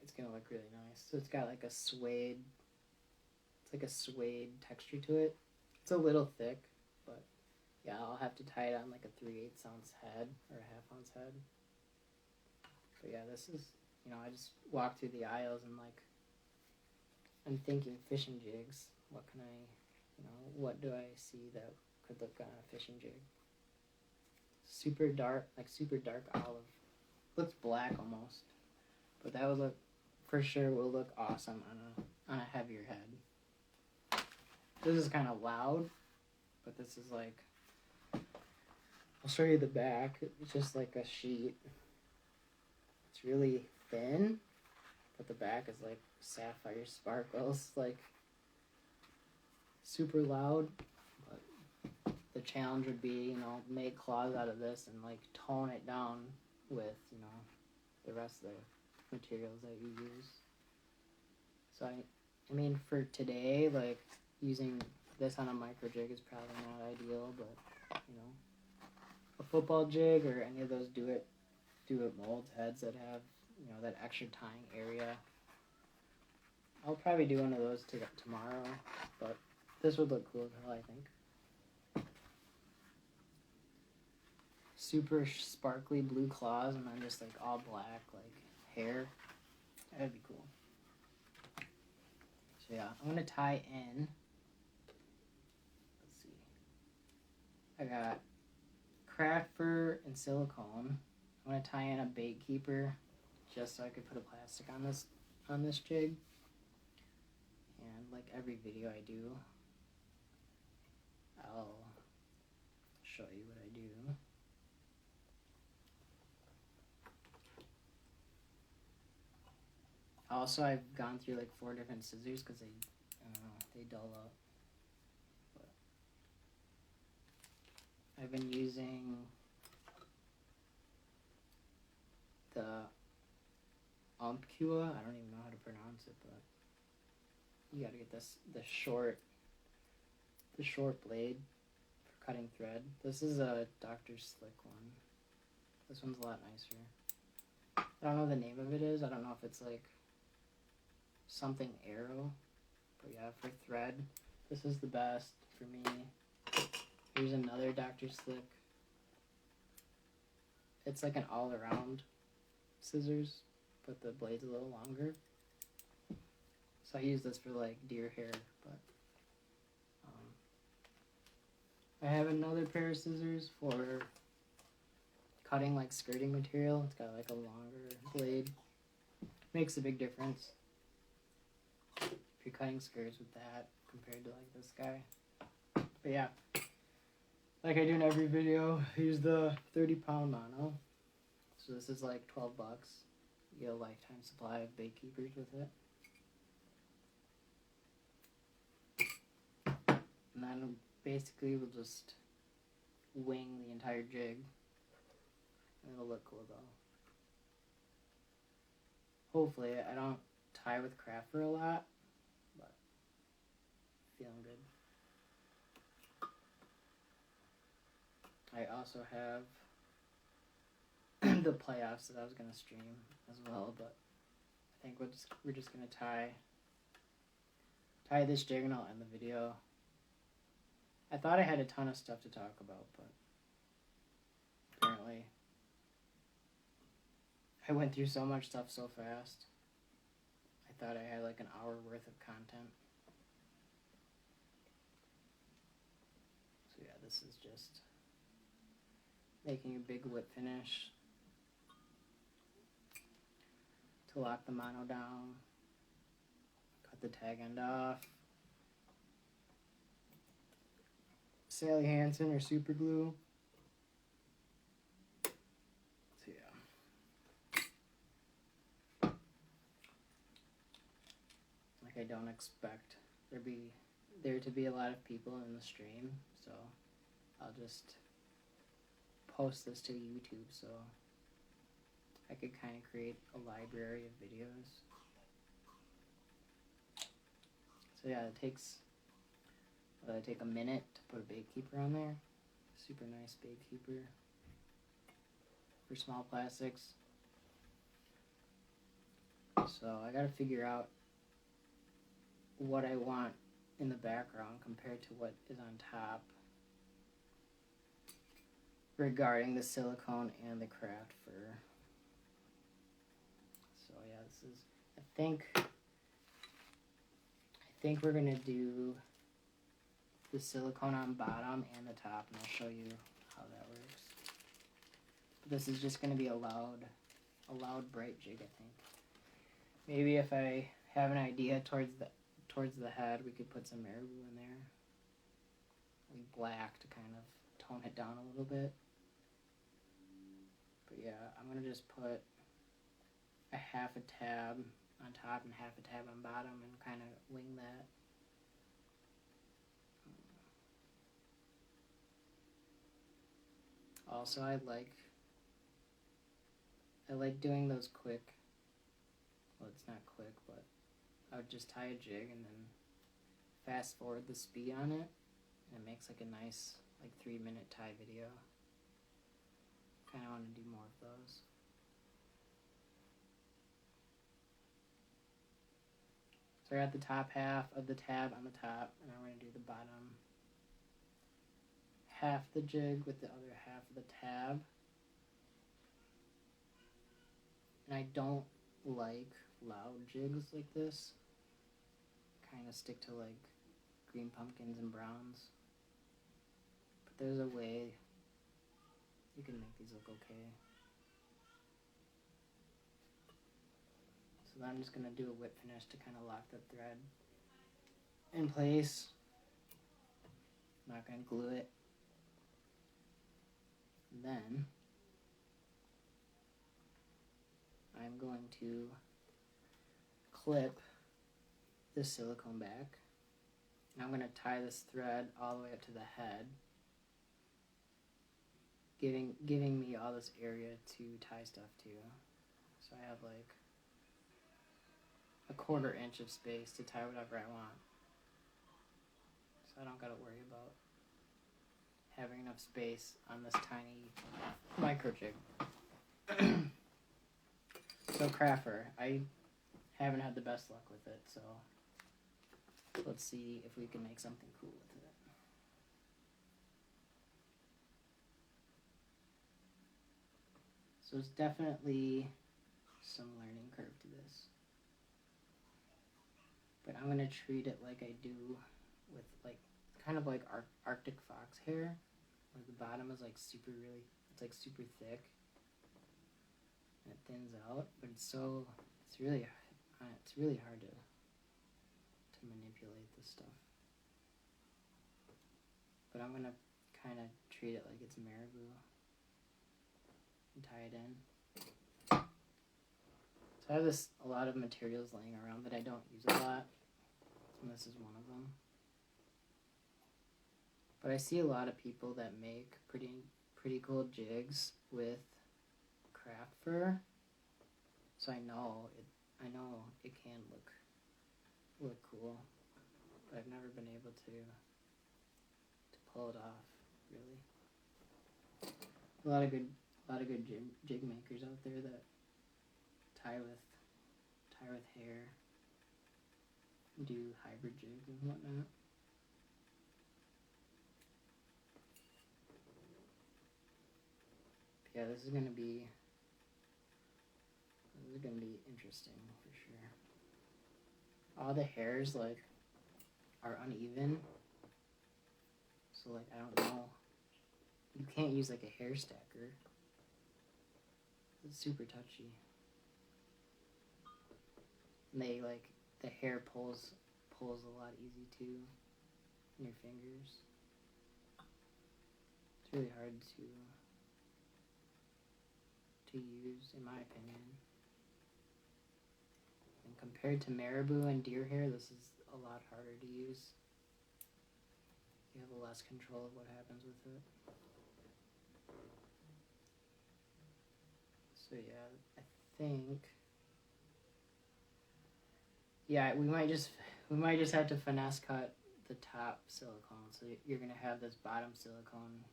it's gonna look really nice. So it's got like a suede, it's like a suede texture to it. It's a little thick, but yeah, I'll have to tie it on like a 3/8 ounce head or a 1/2 ounce head. But yeah, this is, you know, I just walk through the aisles and like, I'm thinking fishing jigs. What can I, you know, what do I see that could look on a fishing jig? Super dark, like super dark olive. Looks black almost, but that would look, for sure, will look awesome on a heavier head. This is kind of loud, but this is like, I'll show you the back. It's just like a sheet. It's really thin, but the back is like sapphire sparkles, like super loud. But the challenge would be, you know, make claws out of this and like tone it down with, you know, the rest of the materials that you use. So I mean, for today, like using this on a micro jig is probably not ideal, but you know, a football jig or any of those do it mold heads that have, you know, that extra tying area. I'll probably do one of those tomorrow, but this would look cool as hell, I think. Super sparkly blue claws and then just like all black, like hair. That'd be cool. So yeah, I'm gonna tie in. Let's see. I got craft fur and silicone. I'm gonna tie in a bait keeper just so I could put a plastic on this jig. And like every video I do, I'll show you what I do. Also, I've gone through like 4 different scissors because they dull up. But I've been using the Umpqua. I don't even know how to pronounce it, but you gotta get the short blade for cutting thread. This is a Dr. Slick one. This one's a lot nicer. I don't know what the name of it is. I don't know if it's like something arrow, but yeah, for thread, this is the best for me. Here's another Dr. Slick. It's like an all-around scissors, but the blade's a little longer. So I use this for like deer hair, but I have another pair of scissors for cutting like skirting material. It's got like a longer blade. Makes a big difference if you're cutting skirts with that compared to like this guy. But yeah, like I do in every video, I use the 30-pound mono. So this is like $12. You get a lifetime supply of bait keepers with it. And then basically we'll just wing the entire jig. And it'll look cool though. Hopefully, I don't tie with craft fur a lot, but feeling good. I also have the playoffs that I was gonna stream as well, but I think we're just gonna tie this jig and I'll end the video. I thought I had a ton of stuff to talk about, but apparently I went through so much stuff so fast. I thought I had like an hour worth of content. So yeah, this is just making a big whip finish to lock the mono down. Cut the tag end off. Sally Hansen or super glue. So yeah. Like I don't expect there to be a lot of people in the stream, so I'll just post this to YouTube so I could kind of create a library of videos. So yeah, it takes take a minute to put a bait keeper on there. Super nice bait keeper. for small plastics. So I gotta figure out what I want in the background compared to what is on top regarding the silicone and the craft fur. So yeah, this is, I think we're gonna do the silicone on bottom and the top, and I'll show you how that works. But this is just gonna be a loud bright jig, I think. Maybe if I have an idea towards the head, we could put some marabou in there, like black, to kind of tone it down a little bit. But yeah, I'm gonna just put a half a tab on top and half a tab on bottom and kind of wing that. Also, I like doing those quick. Well, it's not quick, but I would just tie a jig and then fast forward the speed on it, and it makes like a nice 3-minute tie video. Kind of want to do more of those. So I got the top half of the tab on the top, and I'm going to do the bottom half the jig with the other half of the tab. And I don't like loud jigs like this. Kind of stick to like green pumpkins and browns. But there's a way you can make these look okay. So I'm just going to do a whip finish to kind of lock the thread in place. I'm not going to glue it. And then I'm going to clip this silicone back. And I'm going to tie this thread all the way up to the head, giving me all this area to tie stuff to. So I have like a 1/4 inch of space to tie whatever I want. So I don't got to worry about having enough space on this tiny micro jig. So craft fur, I haven't had the best luck with it, so let's see if we can make something cool with it. So it's definitely some learning curve to this. But I'm going to treat it like I do with kind of like Arctic fox hair, where the bottom is like super thick and it thins out, but it's really hard to manipulate this stuff. But I'm gonna kind of treat it like it's marabou and tie it in. So I have a lot of materials laying around that I don't use a lot, and this is one of them. But I see a lot of people that make pretty cool jigs with craft fur, so I know it can look cool, but I've never been able to pull it off, really. A lot of good jig makers out there that tie with hair, do hybrid jigs and whatnot. Yeah, this is gonna be interesting for sure. All the hairs are uneven, so I don't know. You can't use a hair stacker. It's super touchy. And the hair pulls a lot easy too in your fingers. It's really hard to use, in my opinion. And compared to marabou and deer hair, this is a lot harder to use. You have less control of what happens with it. So yeah, I think, yeah, we might just have to finesse cut the top silicone. So you're gonna have this bottom silicone,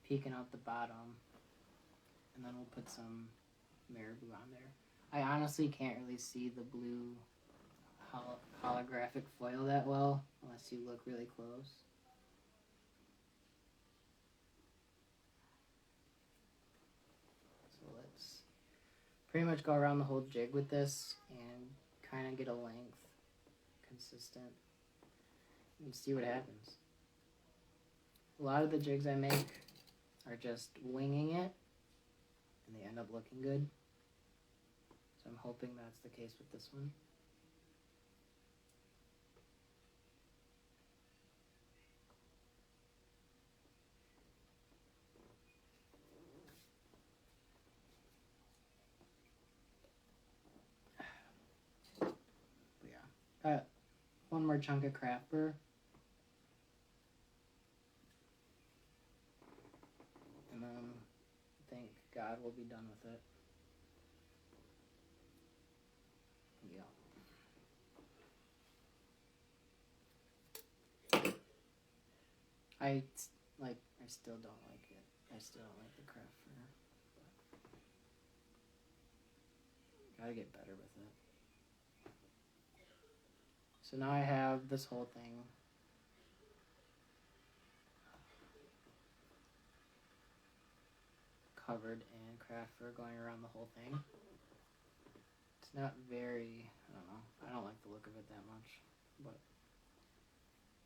peeking out the bottom. and then we'll put some marabou on there. I honestly can't really see the blue holographic foil that well unless you look really close. So let's pretty much go around the whole jig with this and kind of get a length consistent and see what happens. A lot of the jigs I make are just winging it and they end up looking good. So I'm hoping that's the case with this one. Got one more chunk of craft burr. And then I think God will be done with it. Yeah. I still don't like it. I still don't like the craft burr. Gotta get better with it. So now I have this whole thing covered in craft fur going around the whole thing. It's not very, I don't know, I don't like the look of it that much, but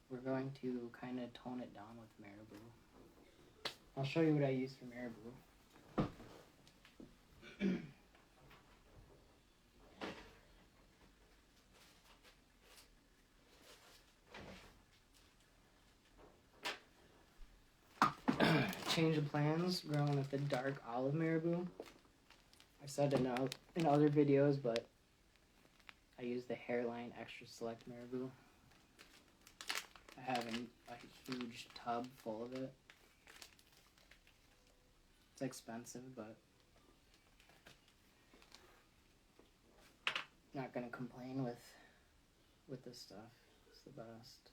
we're going to kind of tone it down with marabou. I'll show you what I use for marabou. Change of plans, growing with the dark olive marabou. I said in other videos, but I use the hairline extra select marabou. I have a huge tub full of it. It's expensive, but not gonna complain with this stuff. It's the best.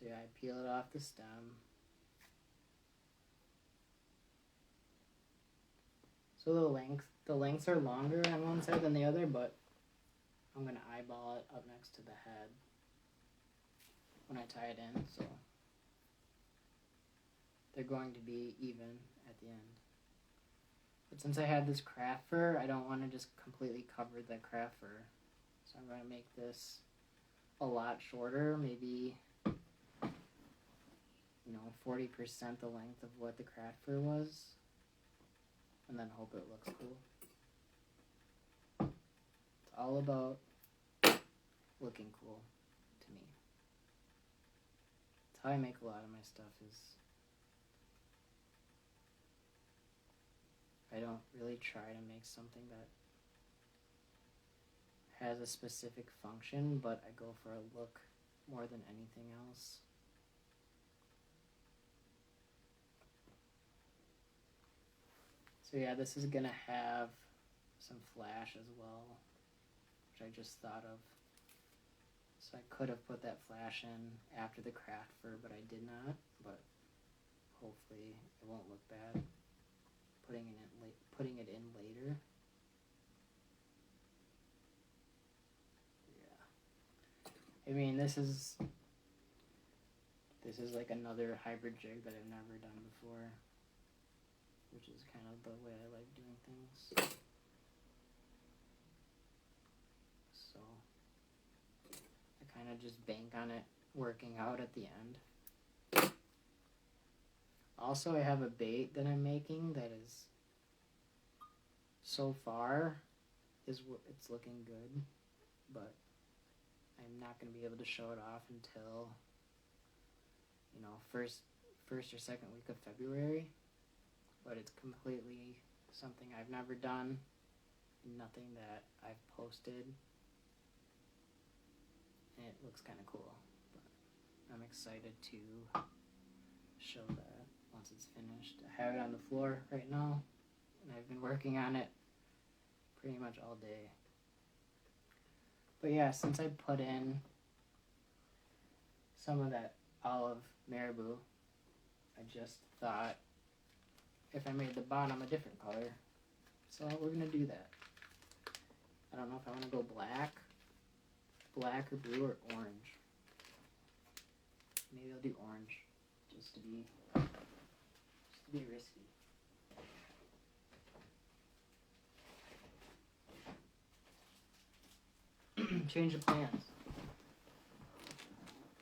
So yeah, I peel it off the stem. So the lengths are longer on one side than the other, but I'm gonna eyeball it up next to the head when I tie it in, so they're going to be even at the end. But since I have this craft fur, I don't want to just completely cover the craft fur. So I'm going to make this a lot shorter, maybe 40% the length of what the craft fur was, and then hope it looks cool. It's all about looking cool to me. That's how I make a lot of my stuff, is I don't really try to make something that has a specific function, but I go for a look more than anything else. So yeah, this is gonna have some flash as well, which I just thought of. So I could have put that flash in after the craft fur, but I did not. But hopefully it won't look bad putting it in later. Yeah. I mean, this is like another hybrid jig that I've never done before, which is kind of the way I like doing things. So I kind of just bank on it working out at the end. Also, I have a bait that I'm making that is, so far, it's looking good, but I'm not going to be able to show it off until, first or second week of February. But it's completely something I've never done, nothing that I've posted, and it looks kind of cool. But I'm excited to show that once it's finished. I have it on the floor right now, and I've been working on it pretty much all day. But yeah, since I put in some of that olive marabou, I just thought if I made the bottom a different color. So we're going to do that. I don't know if I want to go black or blue or orange. Maybe I'll do orange just to be risky. Change of plans.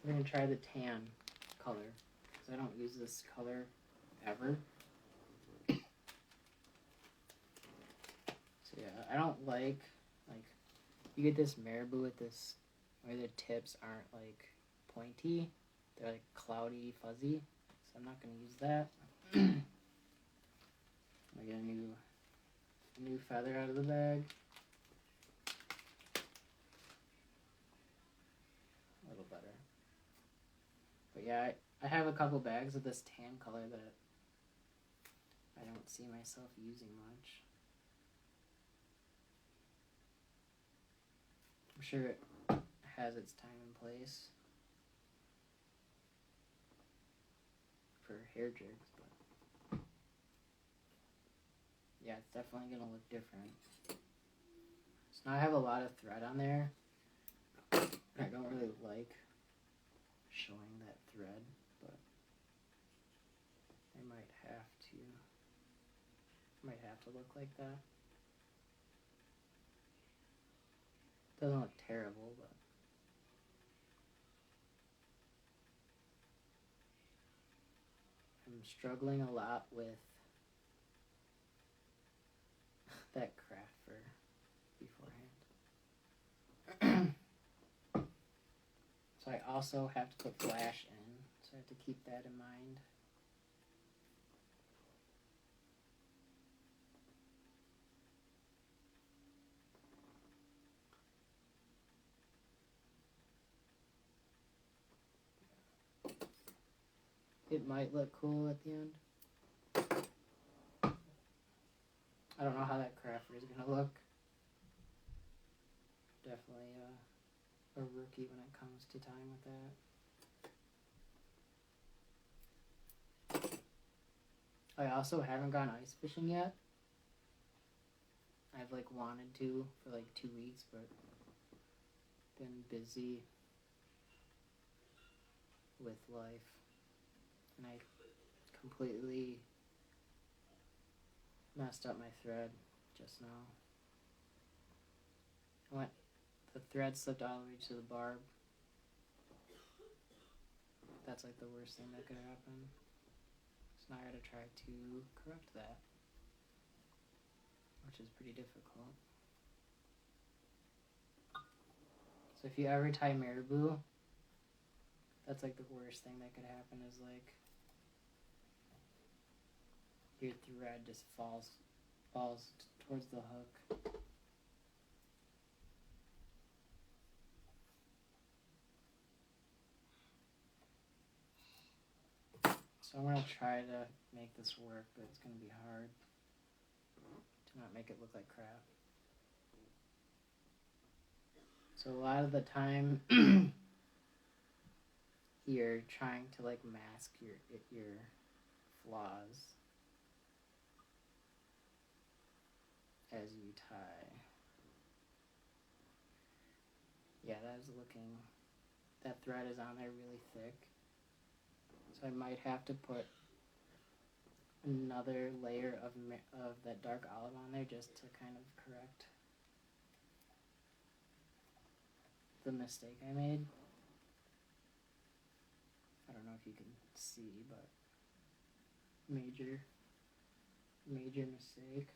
We're going to try the tan color because I don't use this color ever. So yeah, I don't like you get this marabou with this where the tips aren't like pointy. They're like cloudy, fuzzy. So I'm not going to use that. I get a new feather out of the bag. A little better. But yeah, I have a couple bags of this tan color that I don't see myself using much. I'm sure it has its time and place for hair jigs, but yeah, it's definitely gonna look different. So now I have a lot of thread on there. I don't really like showing that thread, but I might have to look like that. Doesn't look terrible, but I'm struggling a lot with that craft fur beforehand. So I also have to put flash in, so I have to keep that in mind. It might look cool at the end. I don't know how that craft fur is gonna look. Definitely a rookie when it comes to time with that. I also haven't gone ice fishing yet. I've wanted to for 2 weeks, but been busy with life, and I completely messed up my thread just now. The thread slipped all the way to the barb. That's the worst thing that could happen. So now I gotta try to correct that, which is pretty difficult. So if you ever tie marabou, that's the worst thing that could happen is your thread just falls towards the hook. So I'm going to try to make this work, but it's going to be hard to not make it look like crap. So a lot of the time, you're trying to mask your flaws as you tie. Yeah, that thread is on there really thick. So I might have to put another layer of that dark olive on there just to kind of correct the mistake I made. I don't know if you can see, but major mistake.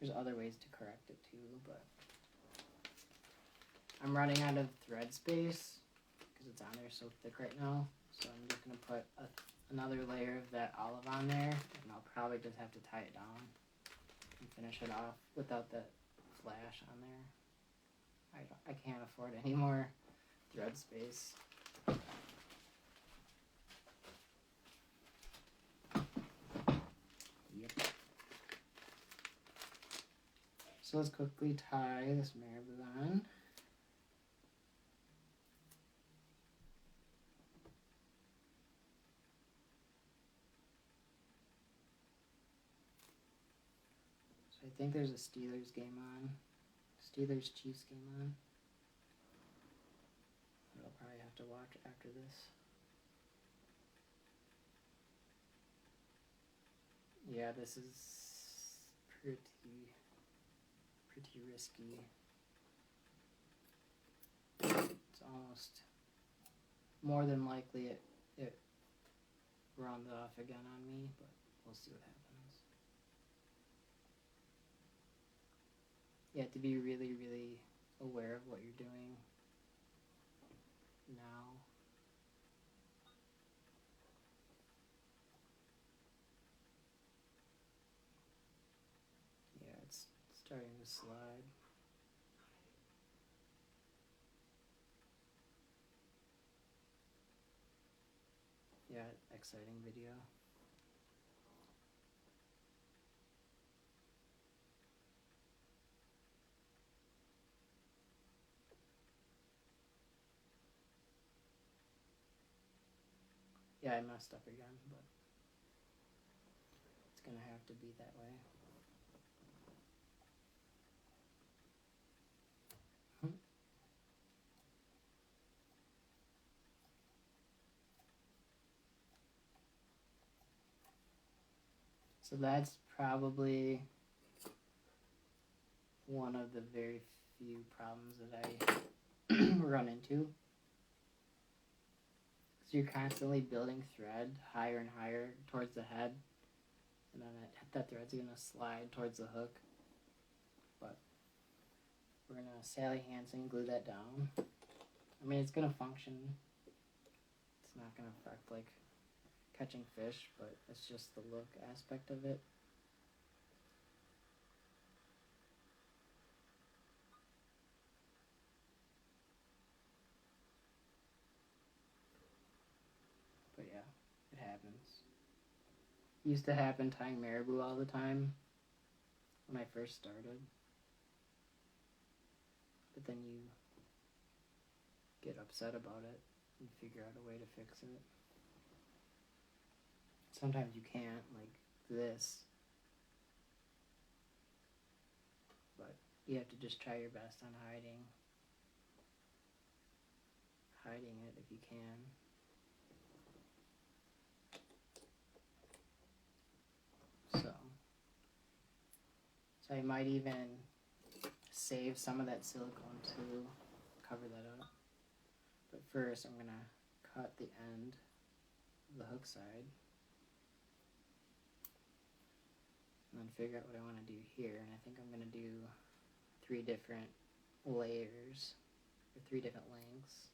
There's other ways to correct it too, but I'm running out of thread space because it's on there so thick right now. So I'm just going to put another layer of that olive on there, and I'll probably just have to tie it down and finish it off without that flash on there. I can't afford any more thread space. Yep. So let's quickly tie this marabou on. I think there's a Steelers game on. Steelers Chiefs game on. I'll probably have to watch after this. Yeah, this is pretty risky. It's almost more than likely it runs off again on me, but we'll see what happens. You have to be really, really aware of what you're doing now. Yeah, it's starting to slide. Yeah, exciting video. Yeah, I messed up again, but it's gonna have to be that way. So that's probably one of the very few problems that I run into. So you're constantly building thread higher and higher towards the head, and then that thread's going to slide towards the hook. But we're going to Sally Hansen glue that down. I mean, it's going to function. It's not going to affect like catching fish, but it's just the look aspect of it. But yeah, it happens. It used to happen tying marabou all the time when I first started. But then you get upset about it and figure out a way to fix it. Sometimes you can't, like this. But you have to just try your best on hiding it if you can. So I might even save some of that silicone to cover that up. But first I'm going to cut the end of the hook side. And then figure out what I want to do here. And I think I'm going to do 3 different layers, or 3 different lengths.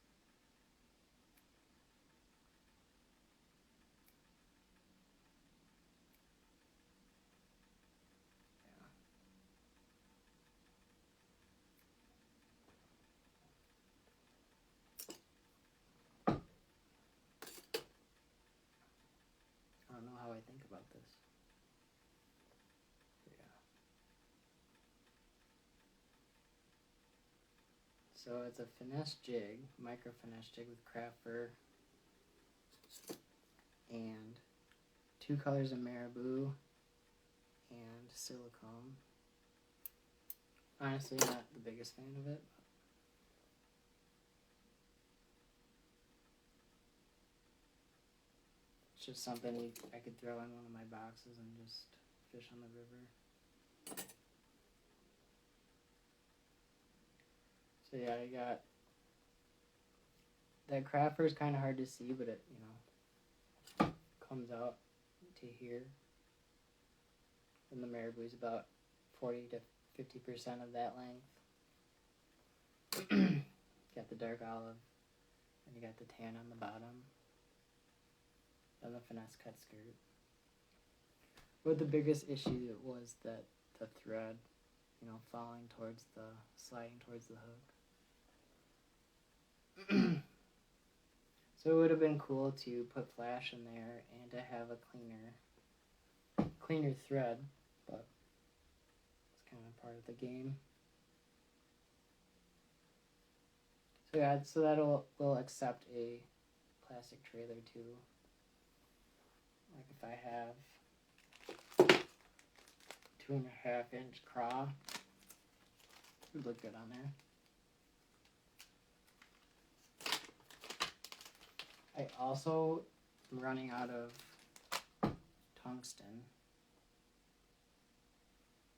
I don't know how I think about this. So it's a finesse jig, micro finesse jig with craft fur and 2 colors of marabou and silicone. Honestly, not the biggest fan of it. It's just something I could throw in one of my boxes and just fish on the river. So yeah, I got that craft fur is kind of hard to see, but it, comes out to here. And the marabou is about 40 to 50% of that length. Got the dark olive, and you got the tan on the bottom. Then the finesse cut skirt. But the biggest issue was that the thread, sliding towards the hook. So it would have been cool to put flash in there and to have a cleaner thread, but it's kind of part of the game. So yeah, so we'll accept a plastic trailer too. Like if I have 2.5-inch craw. Would look good on there. I also am running out of tungsten.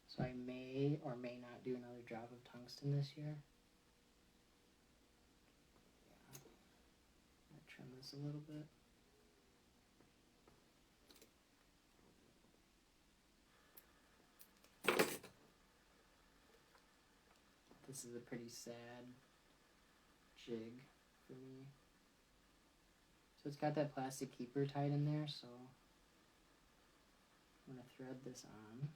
So I may or may not do another drop of tungsten this year. Yeah. I'm going to trim this a little bit. This is a pretty sad jig for me. So it's got that plastic keeper tied in there, so I'm going to thread this on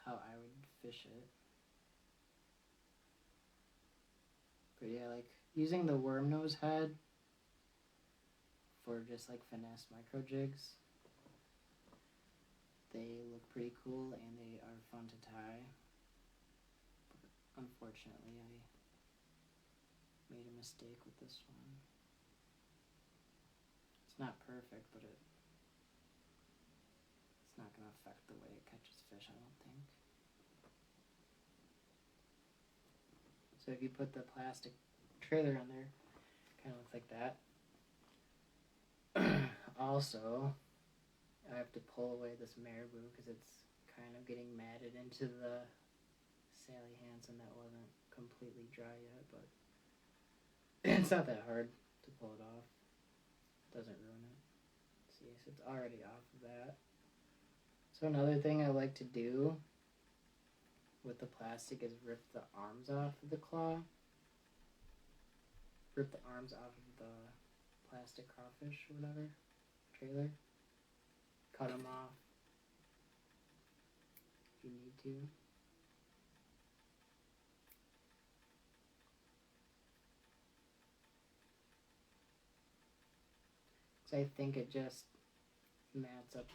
how I would fish it. But yeah, like using the worm nose head for just like finesse micro jigs, they look pretty cool and they are fun to tie. Unfortunately, I made a mistake with this one. It's not perfect, but it's not going to affect the way it catches fish, I don't think. So if you put the plastic trailer on there, it kind of looks like that. Also, I have to pull away this marabou because it's kind of getting matted into the Sally Hansen that wasn't completely dry yet, but it's not that hard to pull it off. It doesn't ruin it. See, so it's already off of that. So another thing I like to do with the plastic is rip the arms off of the claw. Rip the arms off of the plastic crawfish or whatever, trailer. Cut them off if you need to. So I think it just mats up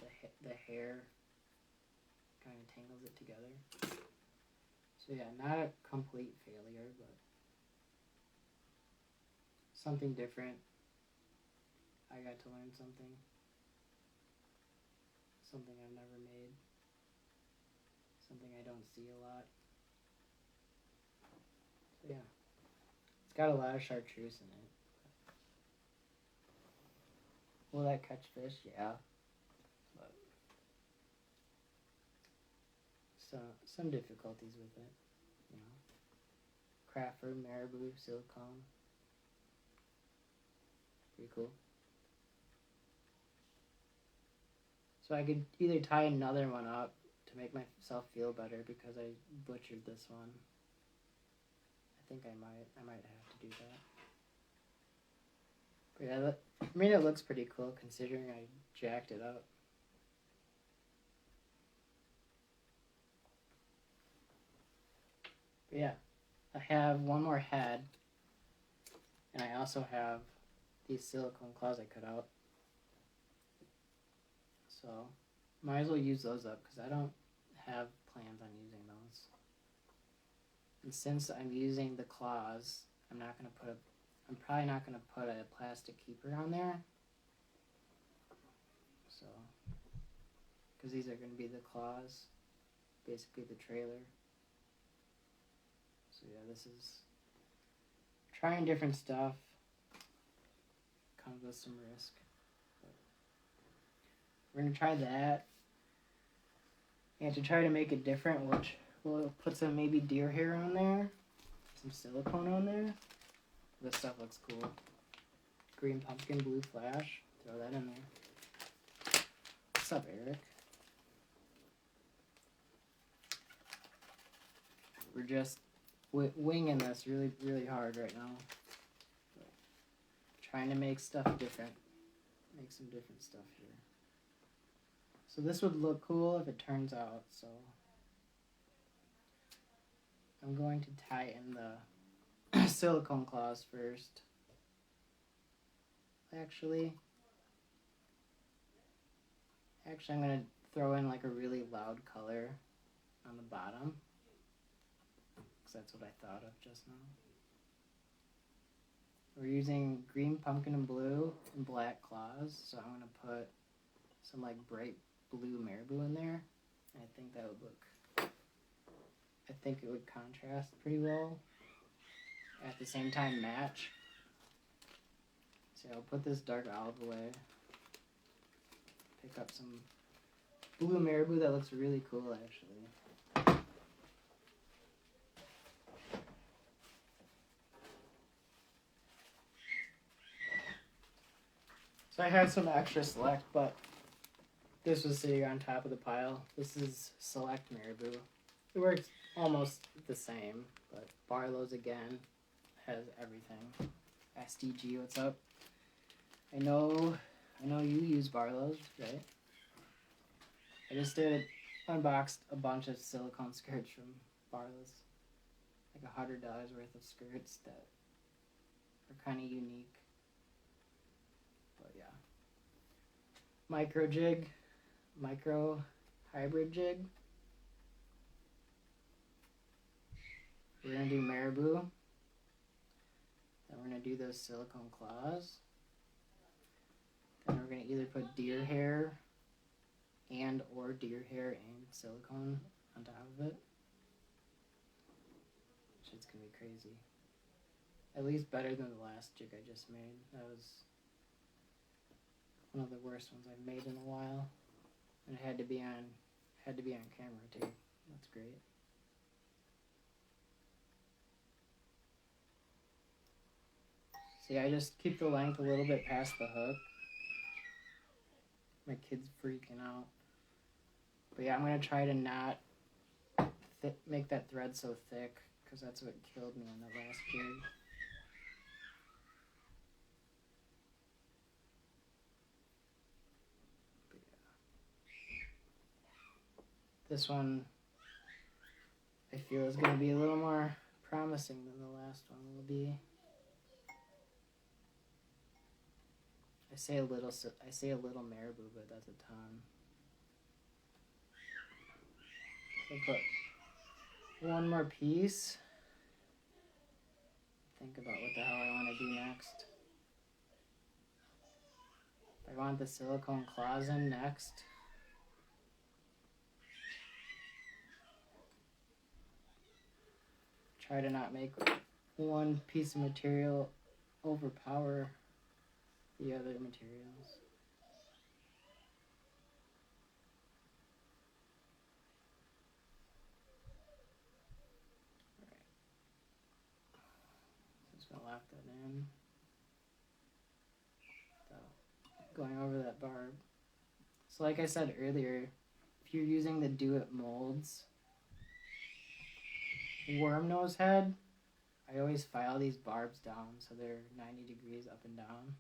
the hair, kind of tangles it together. So yeah, not a complete failure, but something different. I got to learn something. Something I've never made. Something I don't see a lot. So yeah, it's got a lot of chartreuse in it. Will that catch fish? Yeah. But some difficulties with it, you know. Craftford, marabou, silicone. Pretty cool. So I could either tie another one up to make myself feel better because I butchered this one. I think I might have to do that. But yeah, I mean, it looks pretty cool considering I jacked it up. But yeah, I have one more head, and I also have these silicone claws I cut out. So, might as well use those up because I don't have plans on using those. And since I'm using the claws, I'm probably not going to put a plastic keeper on there. So, because these are going to be the claws, basically the trailer. So yeah, this is trying different stuff. Comes with some risk. But we're going to try that. And to try to make it different, which we'll put some maybe deer hair on there. Some silicone on there. This stuff looks cool. Green pumpkin, blue flash. Throw that in there. What's up, Eric? We're just winging this really, really hard right now. Trying to make stuff different. Make some different stuff here. So this would look cool if it turns out, so I'm going to tie in the silicone claws first. Actually, I'm going to throw in like a really loud color on the bottom, because that's what I thought of just now. We're using green pumpkin and blue and black claws, so I'm going to put some like bright blue marabou in there. I think that would look, I think it would contrast pretty well. At the same time match. So I'll put this dark olive away. Pick up some blue marabou that looks really cool actually. So I had some extra select, but this was sitting on top of the pile. This is select marabou. It works almost the same, but Barlows again has everything. SDG, what's up? I know you use Barlows, right? I just unboxed a bunch of silicone skirts from Barlows. Like $100 worth of skirts that are kind of unique. But yeah. Micro jig. Micro hybrid jig. We're going to do marabou. Then we're going to do those silicone claws. Then we're going to either put deer hair or deer hair and silicone on top of it. Shit's going to be crazy. At least better than the last jig I just made. That was one of the worst ones I've made in a while. And it had to be on camera too. That's great. See, I just keep the length a little bit past the hook. My kid's freaking out. But yeah, I'm going to try to not make that thread so thick, because that's what killed me on the last jig. But yeah. This one, I feel, is going to be a little more promising than the last one will be. I say a little marabou, but that's a ton. So put one more piece. Think about what the hell I want to do next. I want the silicone claws in next. Try to not make one piece of material overpower the other materials. Alright. Just gonna lock that in. Going over that barb. So like I said earlier, if you're using the Do It molds worm nose head, I always file these barbs down so they're 90 degrees up and down.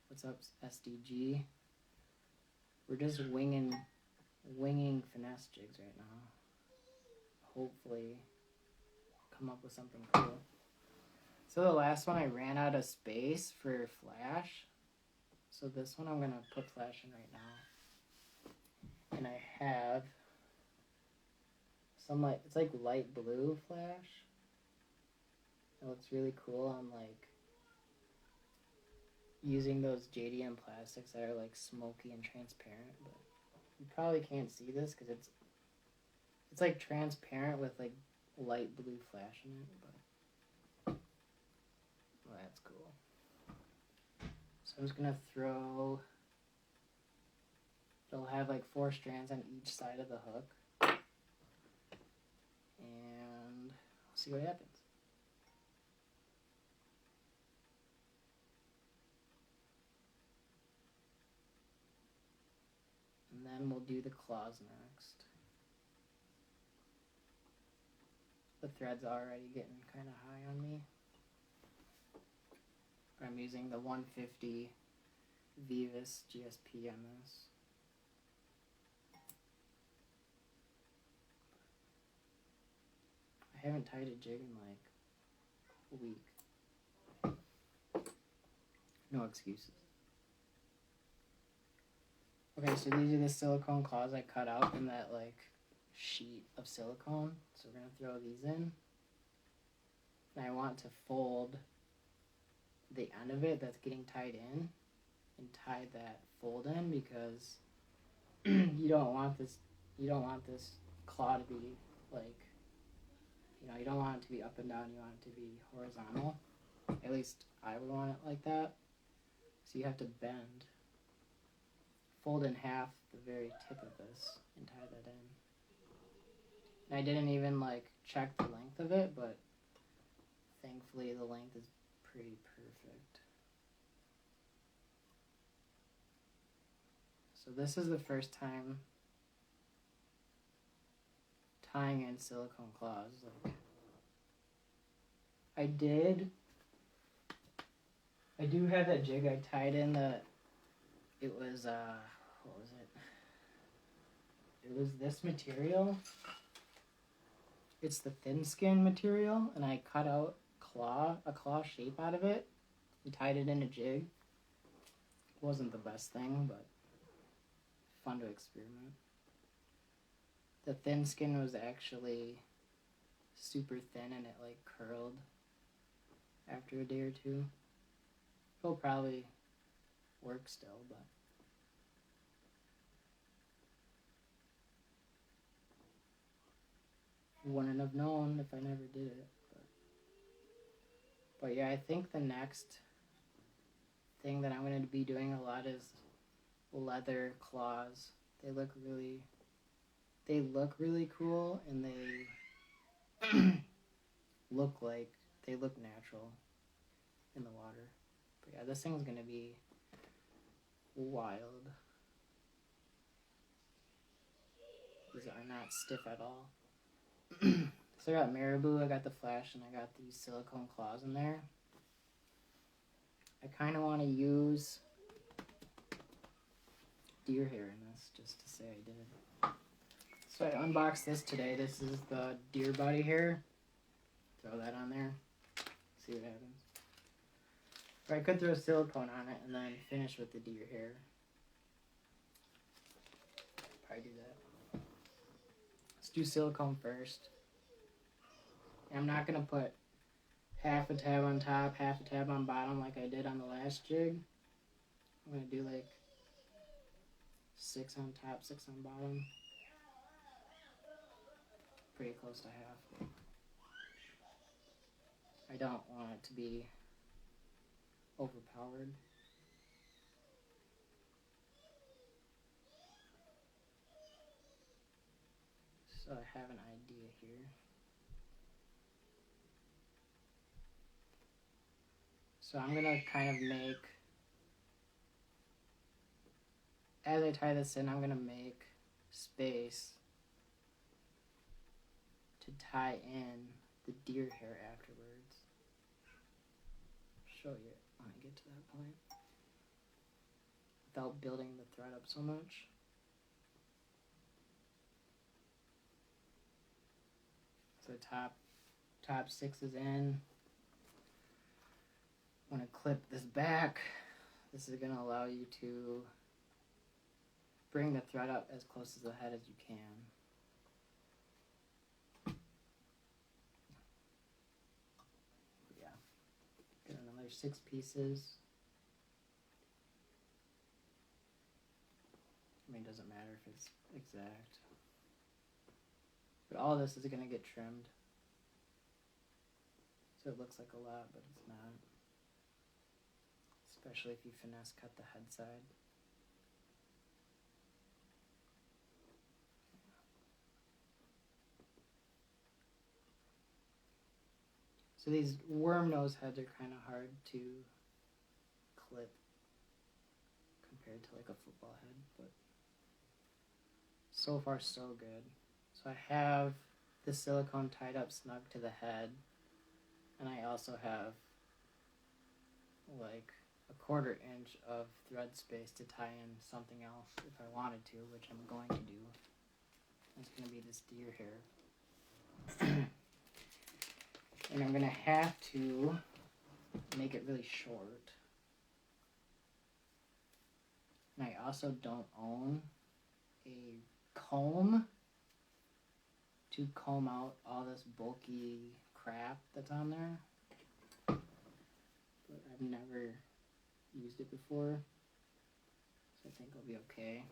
What's up, SDG? We're just winging finesse jigs right now. Hopefully come up with something cool. So the last one I ran out of space for flash. So this one I'm going to put flash in right now. And I have some it's like light blue flash. It looks really cool on like using those Jdm plastics that are like smoky and transparent, but you probably can't see this because it's like transparent with like light blue flash in it, but well, that's cool. So I'm just gonna throw, it'll have like 4 strands on each side of the hook, and we'll see what happens. And then we'll do the claws next. The thread's already getting kind of high on me. I'm using the 150 Vivus GSP on this. I haven't tied a jig in like a week. No excuses. Okay, so these are the silicone claws I cut out in that like sheet of silicone. So we're gonna throw these in. And I want to fold the end of it that's getting tied in and tie that fold in because you don't want this you don't want this claw to be like, you don't want it to be up and down, you want it to be horizontal. At least I would want it like that. So you have to bend, fold in half the very tip of this and tie that in. And I didn't even like check the length of it, but thankfully the length is pretty perfect. So this is the first time tying in silicone claws. Like, I do have that jig I tied in that it was what was it? It was this material. It's the thin skin material, and I cut out a claw shape out of it and tied it in a jig. Wasn't the best thing, but fun to experiment. The thin skin was actually super thin and it like curled after a day or two. It'll probably work still, but wouldn't have known if I never did it. But yeah, I think the next thing that I'm going to be doing a lot is leather claws. They look really cool, and they look natural in the water. But yeah, this thing's going to be wild. These are not stiff at all. So I got marabou, I got the flash, and I got these silicone claws in there. I kind of want to use deer hair in this, just to say I did. So I unboxed this today. This is the deer body hair. Throw that on there. See what happens. Or I could throw silicone on it and then finish with the deer hair. Probably do that. Let's do silicone first. And I'm not going to put half a tab on top, half a tab on bottom like I did on the last jig. I'm going to do like 6 on top, 6 on bottom. Pretty close to half. I don't want it to be overpowered. So I have an idea here. So I'm going to kind of make, as I tie this in, I'm going to make space to tie in the deer hair afterwards. I'll show you when I get to that point. Without building the thread up so much. So top 6 is in. I'm going to clip this back. This is going to allow you to bring the thread up as close to the head as you can. Yeah. Get another 6 pieces. I mean, it doesn't matter if it's exact. But all this is going to get trimmed. So it looks like a lot, but it's not. Especially if you finesse cut the head side. So these worm nose heads are kind of hard to clip compared to like a football head, but so far so good. So I have the silicone tied up snug to the head, and I also have like a 1/4 inch of thread space to tie in something else if I wanted to, which I'm going to do. It's going to be this deer hair. And I'm going to have to make it really short. And I also don't own a comb to comb out all this bulky crap that's on there. But I've never used it before, so I think I'll be okay.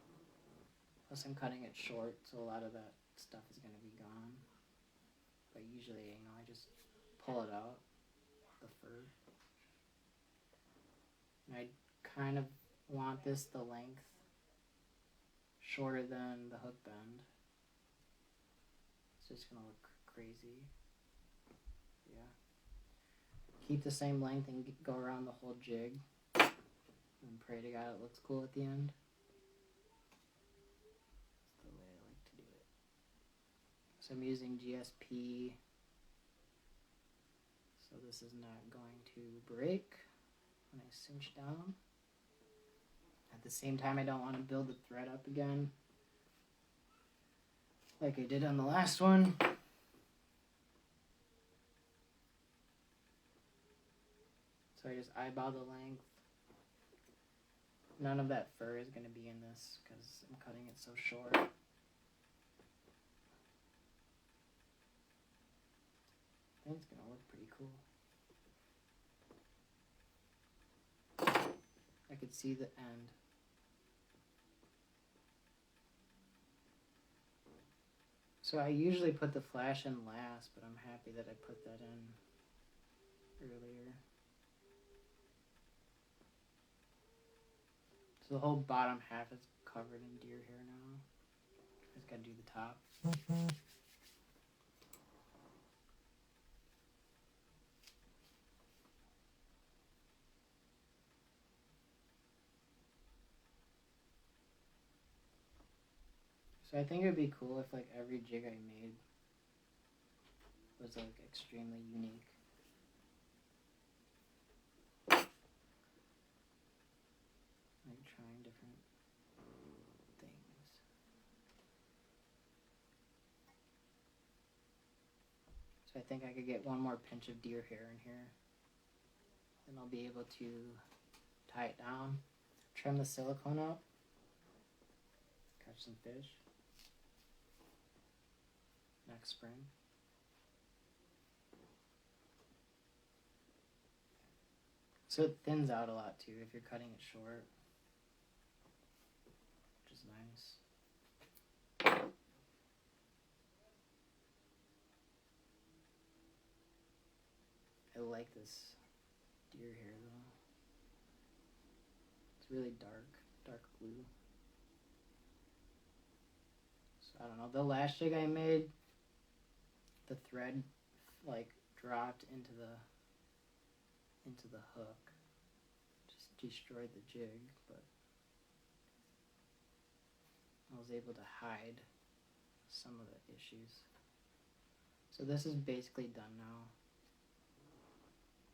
Plus I'm cutting it short, so a lot of that stuff is going to be gone. But usually, you know, I just pull it out, the fur. And I kind of want this the length shorter than the hook bend. It's just going to look crazy. Yeah. Keep the same length and go around the whole jig. And pray to God it looks cool at the end. That's the way I like to do it. So I'm using GSP. So this is not going to break when I cinch down. At the same time, I don't want to build the thread up again like I did on the last one. So I just eyeball the length. None of that fur is going to be in this because I'm cutting it so short. I think it's going to look pretty cool. I could see the end. So I usually put the flash in last, but I'm happy that I put that in earlier. So the whole bottom half is covered in deer hair now. I just gotta do the top. So I think it would be cool if like every jig I made was like extremely unique. Like trying different things. So I think I could get one more pinch of deer hair in here. Then I'll be able to tie it down, trim the silicone up, catch some fish next spring. So it thins out a lot too if you're cutting it short, which is nice. I like this deer hair though. It's really dark blue. So I don't know, the last jig I made, the thread like dropped into the hook. Just destroyed the jig, but I was able to hide some of the issues. So this is basically done now.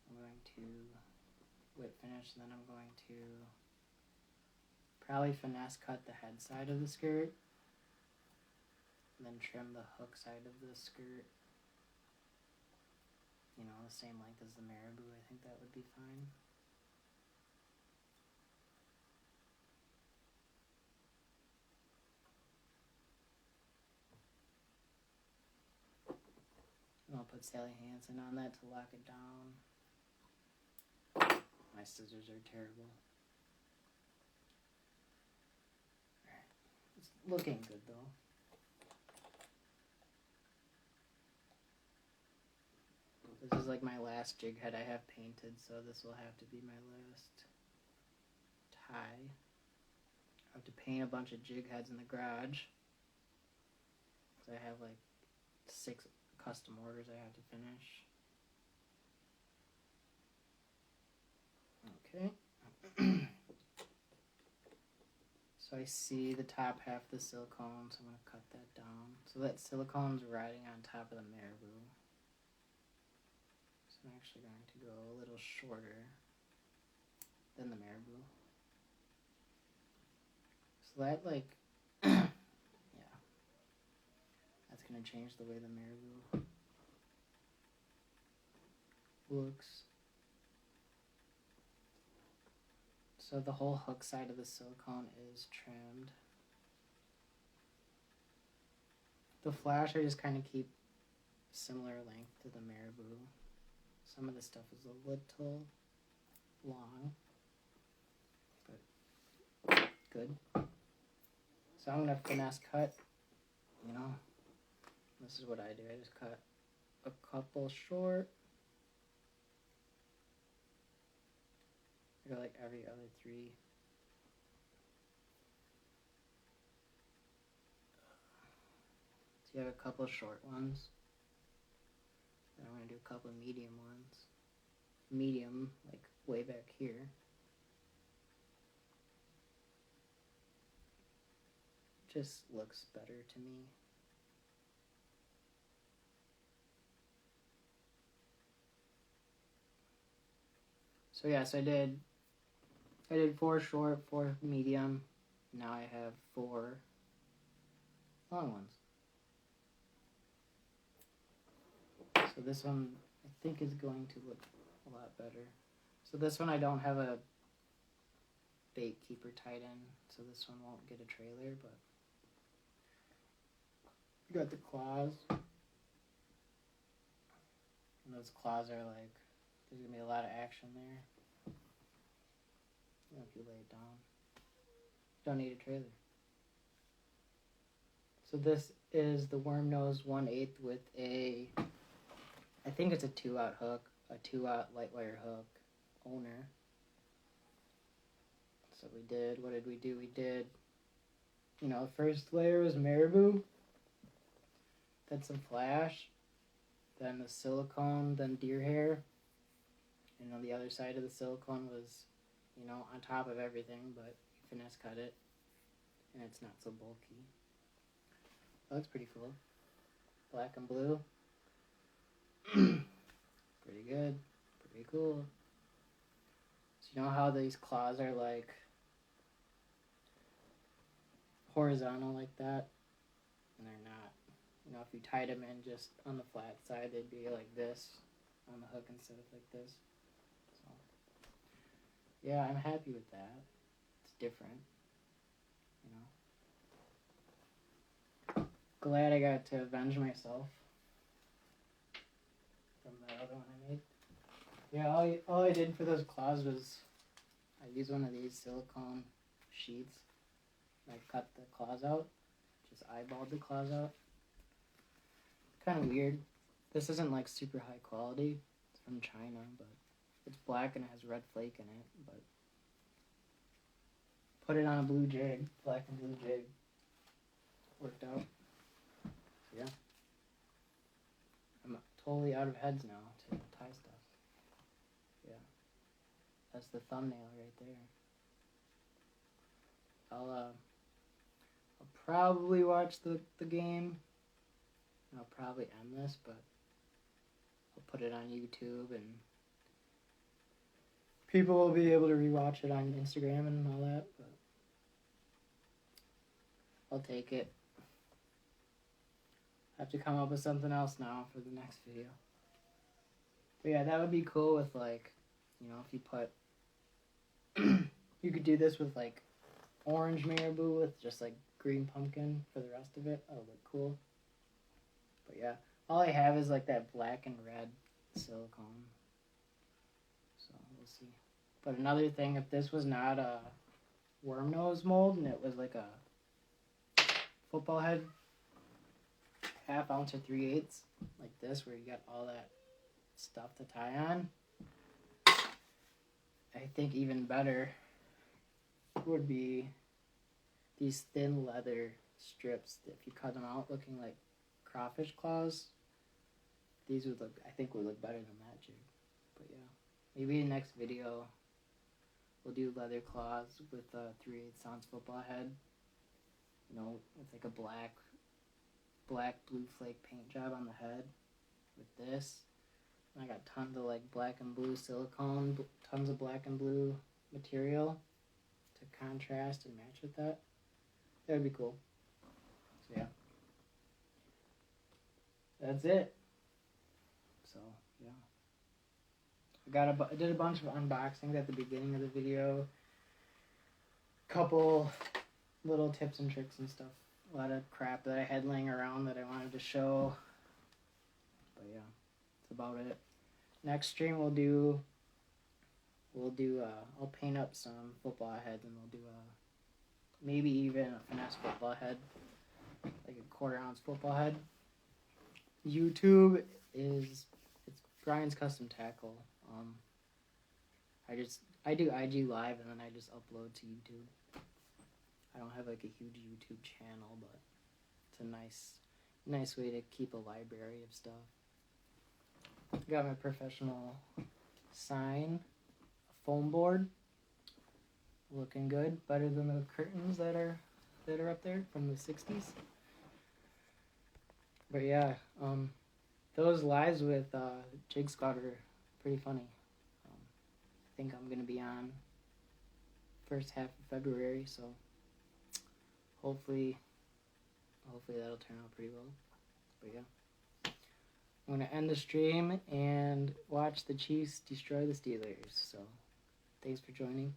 I'm going to whip finish, and then I'm going to probably finesse cut the head side of the skirt, and then trim the hook side of the skirt. You know, the same length as the marabou. I think that would be fine. And I'll put Sally Hansen on that to lock it down. My scissors are terrible. Alright. It's looking good though. This is like my last jig head I have painted, so this will have to be my last tie. I have to paint a bunch of jig heads in the garage. So I have like 6 custom orders I have to finish. Okay. So I see the top half of the silicone, so I'm going to cut that down. So that silicone's riding on top of the marabou. So I'm actually going to go a little shorter than the marabou. So that like, yeah, that's going to change the way the marabou looks. So the whole hook side of the silicone is trimmed. The flash I just kind of keep similar length to the marabou. Some of the stuff is a little long, but good. So I'm gonna finesse cut, you know. This is what I do. I just cut a couple short. I go like every other 3. So you have a couple short ones. Then I'm gonna do a couple medium ones. Medium, like way back here. Just looks better to me. So yeah, so I did 4 short, 4 medium. Now I have 4 long ones. So this one I think is going to look a lot better. So this one I don't have a bait keeper tied in, so this one won't get a trailer, but you got the claws. And those claws are like, there's gonna be a lot of action there. You know, if you lay it down. Don't need a trailer. So this is the worm nose 1/8 with a, I think it's a 2-aught hook, a 2-aught light wire hook owner. So we did, what did we do? We did, you know, the first layer was marabou, then some flash, then the silicone, then deer hair. And on the other side of the silicone was, you know, on top of everything, but you finesse cut it, and it's not so bulky. That looks pretty cool. Black and blue. Pretty good. Pretty cool. So you know how these claws are like horizontal like that? And they're not. You know, if you tied them in just on the flat side, they'd be like this on the hook instead of like this. So, yeah, I'm happy with that. It's different, you know. Glad I got to avenge myself from that other one I made. Yeah, all I did for those claws was I used one of these silicone sheets. And I cut the claws out. Just eyeballed the claws out. Kind of weird. This isn't like super high quality. It's from China, but it's black and it has red flake in it. But put it on a blue jig, black and blue jig. Worked out. So yeah. I'm totally out of heads now to tie stuff. Yeah. That's the thumbnail right there. I'll probably watch the game. I'll probably end this, but I'll put it on YouTube and people will be able to rewatch it on Instagram and all that, but I'll take it. I have to come up with something else now for the next video. But yeah, that would be cool with like, you know, if you put, you could do this with like orange marabou with just like green pumpkin for the rest of it. That would look cool. But yeah, all I have is like that black and red silicone. So we'll see. But another thing, if this was not a worm nose mold and it was like a football head, 1/2 ounce or 3/8, like this, where you got all that stuff to tie on, I think even better would be these thin leather strips. If you cut them out looking like crawfish claws, these would look, I think would look better than that jig. But yeah, maybe in the next video we'll do leather claws with a 3/8 ounce football head, you know, with like a black blue flake paint job on the head with this. And I got tons of like black and blue silicone, tons of black and blue material to contrast and match with that. That would be cool. So yeah, that's it. So yeah, I did a bunch of unboxings at the beginning of the video. Couple little tips and tricks and stuff. A lot of crap that I had laying around that I wanted to show. But yeah, that's about it. Next stream we'll do I'll paint up some football heads and we'll do maybe even a finesse football head, like a 1/4 ounce football head. YouTube it's Brian's Custom Tackle. I do IG Live and then I just upload to YouTube. I don't have like a huge YouTube channel, but it's a nice way to keep a library of stuff. I got my professional sign, a foam board, looking good, better than the curtains that are up there from the 60s. But yeah, those lives with Jigs Squad are pretty funny. I think I'm gonna be on first half of February, so hopefully that'll turn out pretty well. But yeah, I'm gonna end the stream and watch the Chiefs destroy the Steelers. So thanks for joining.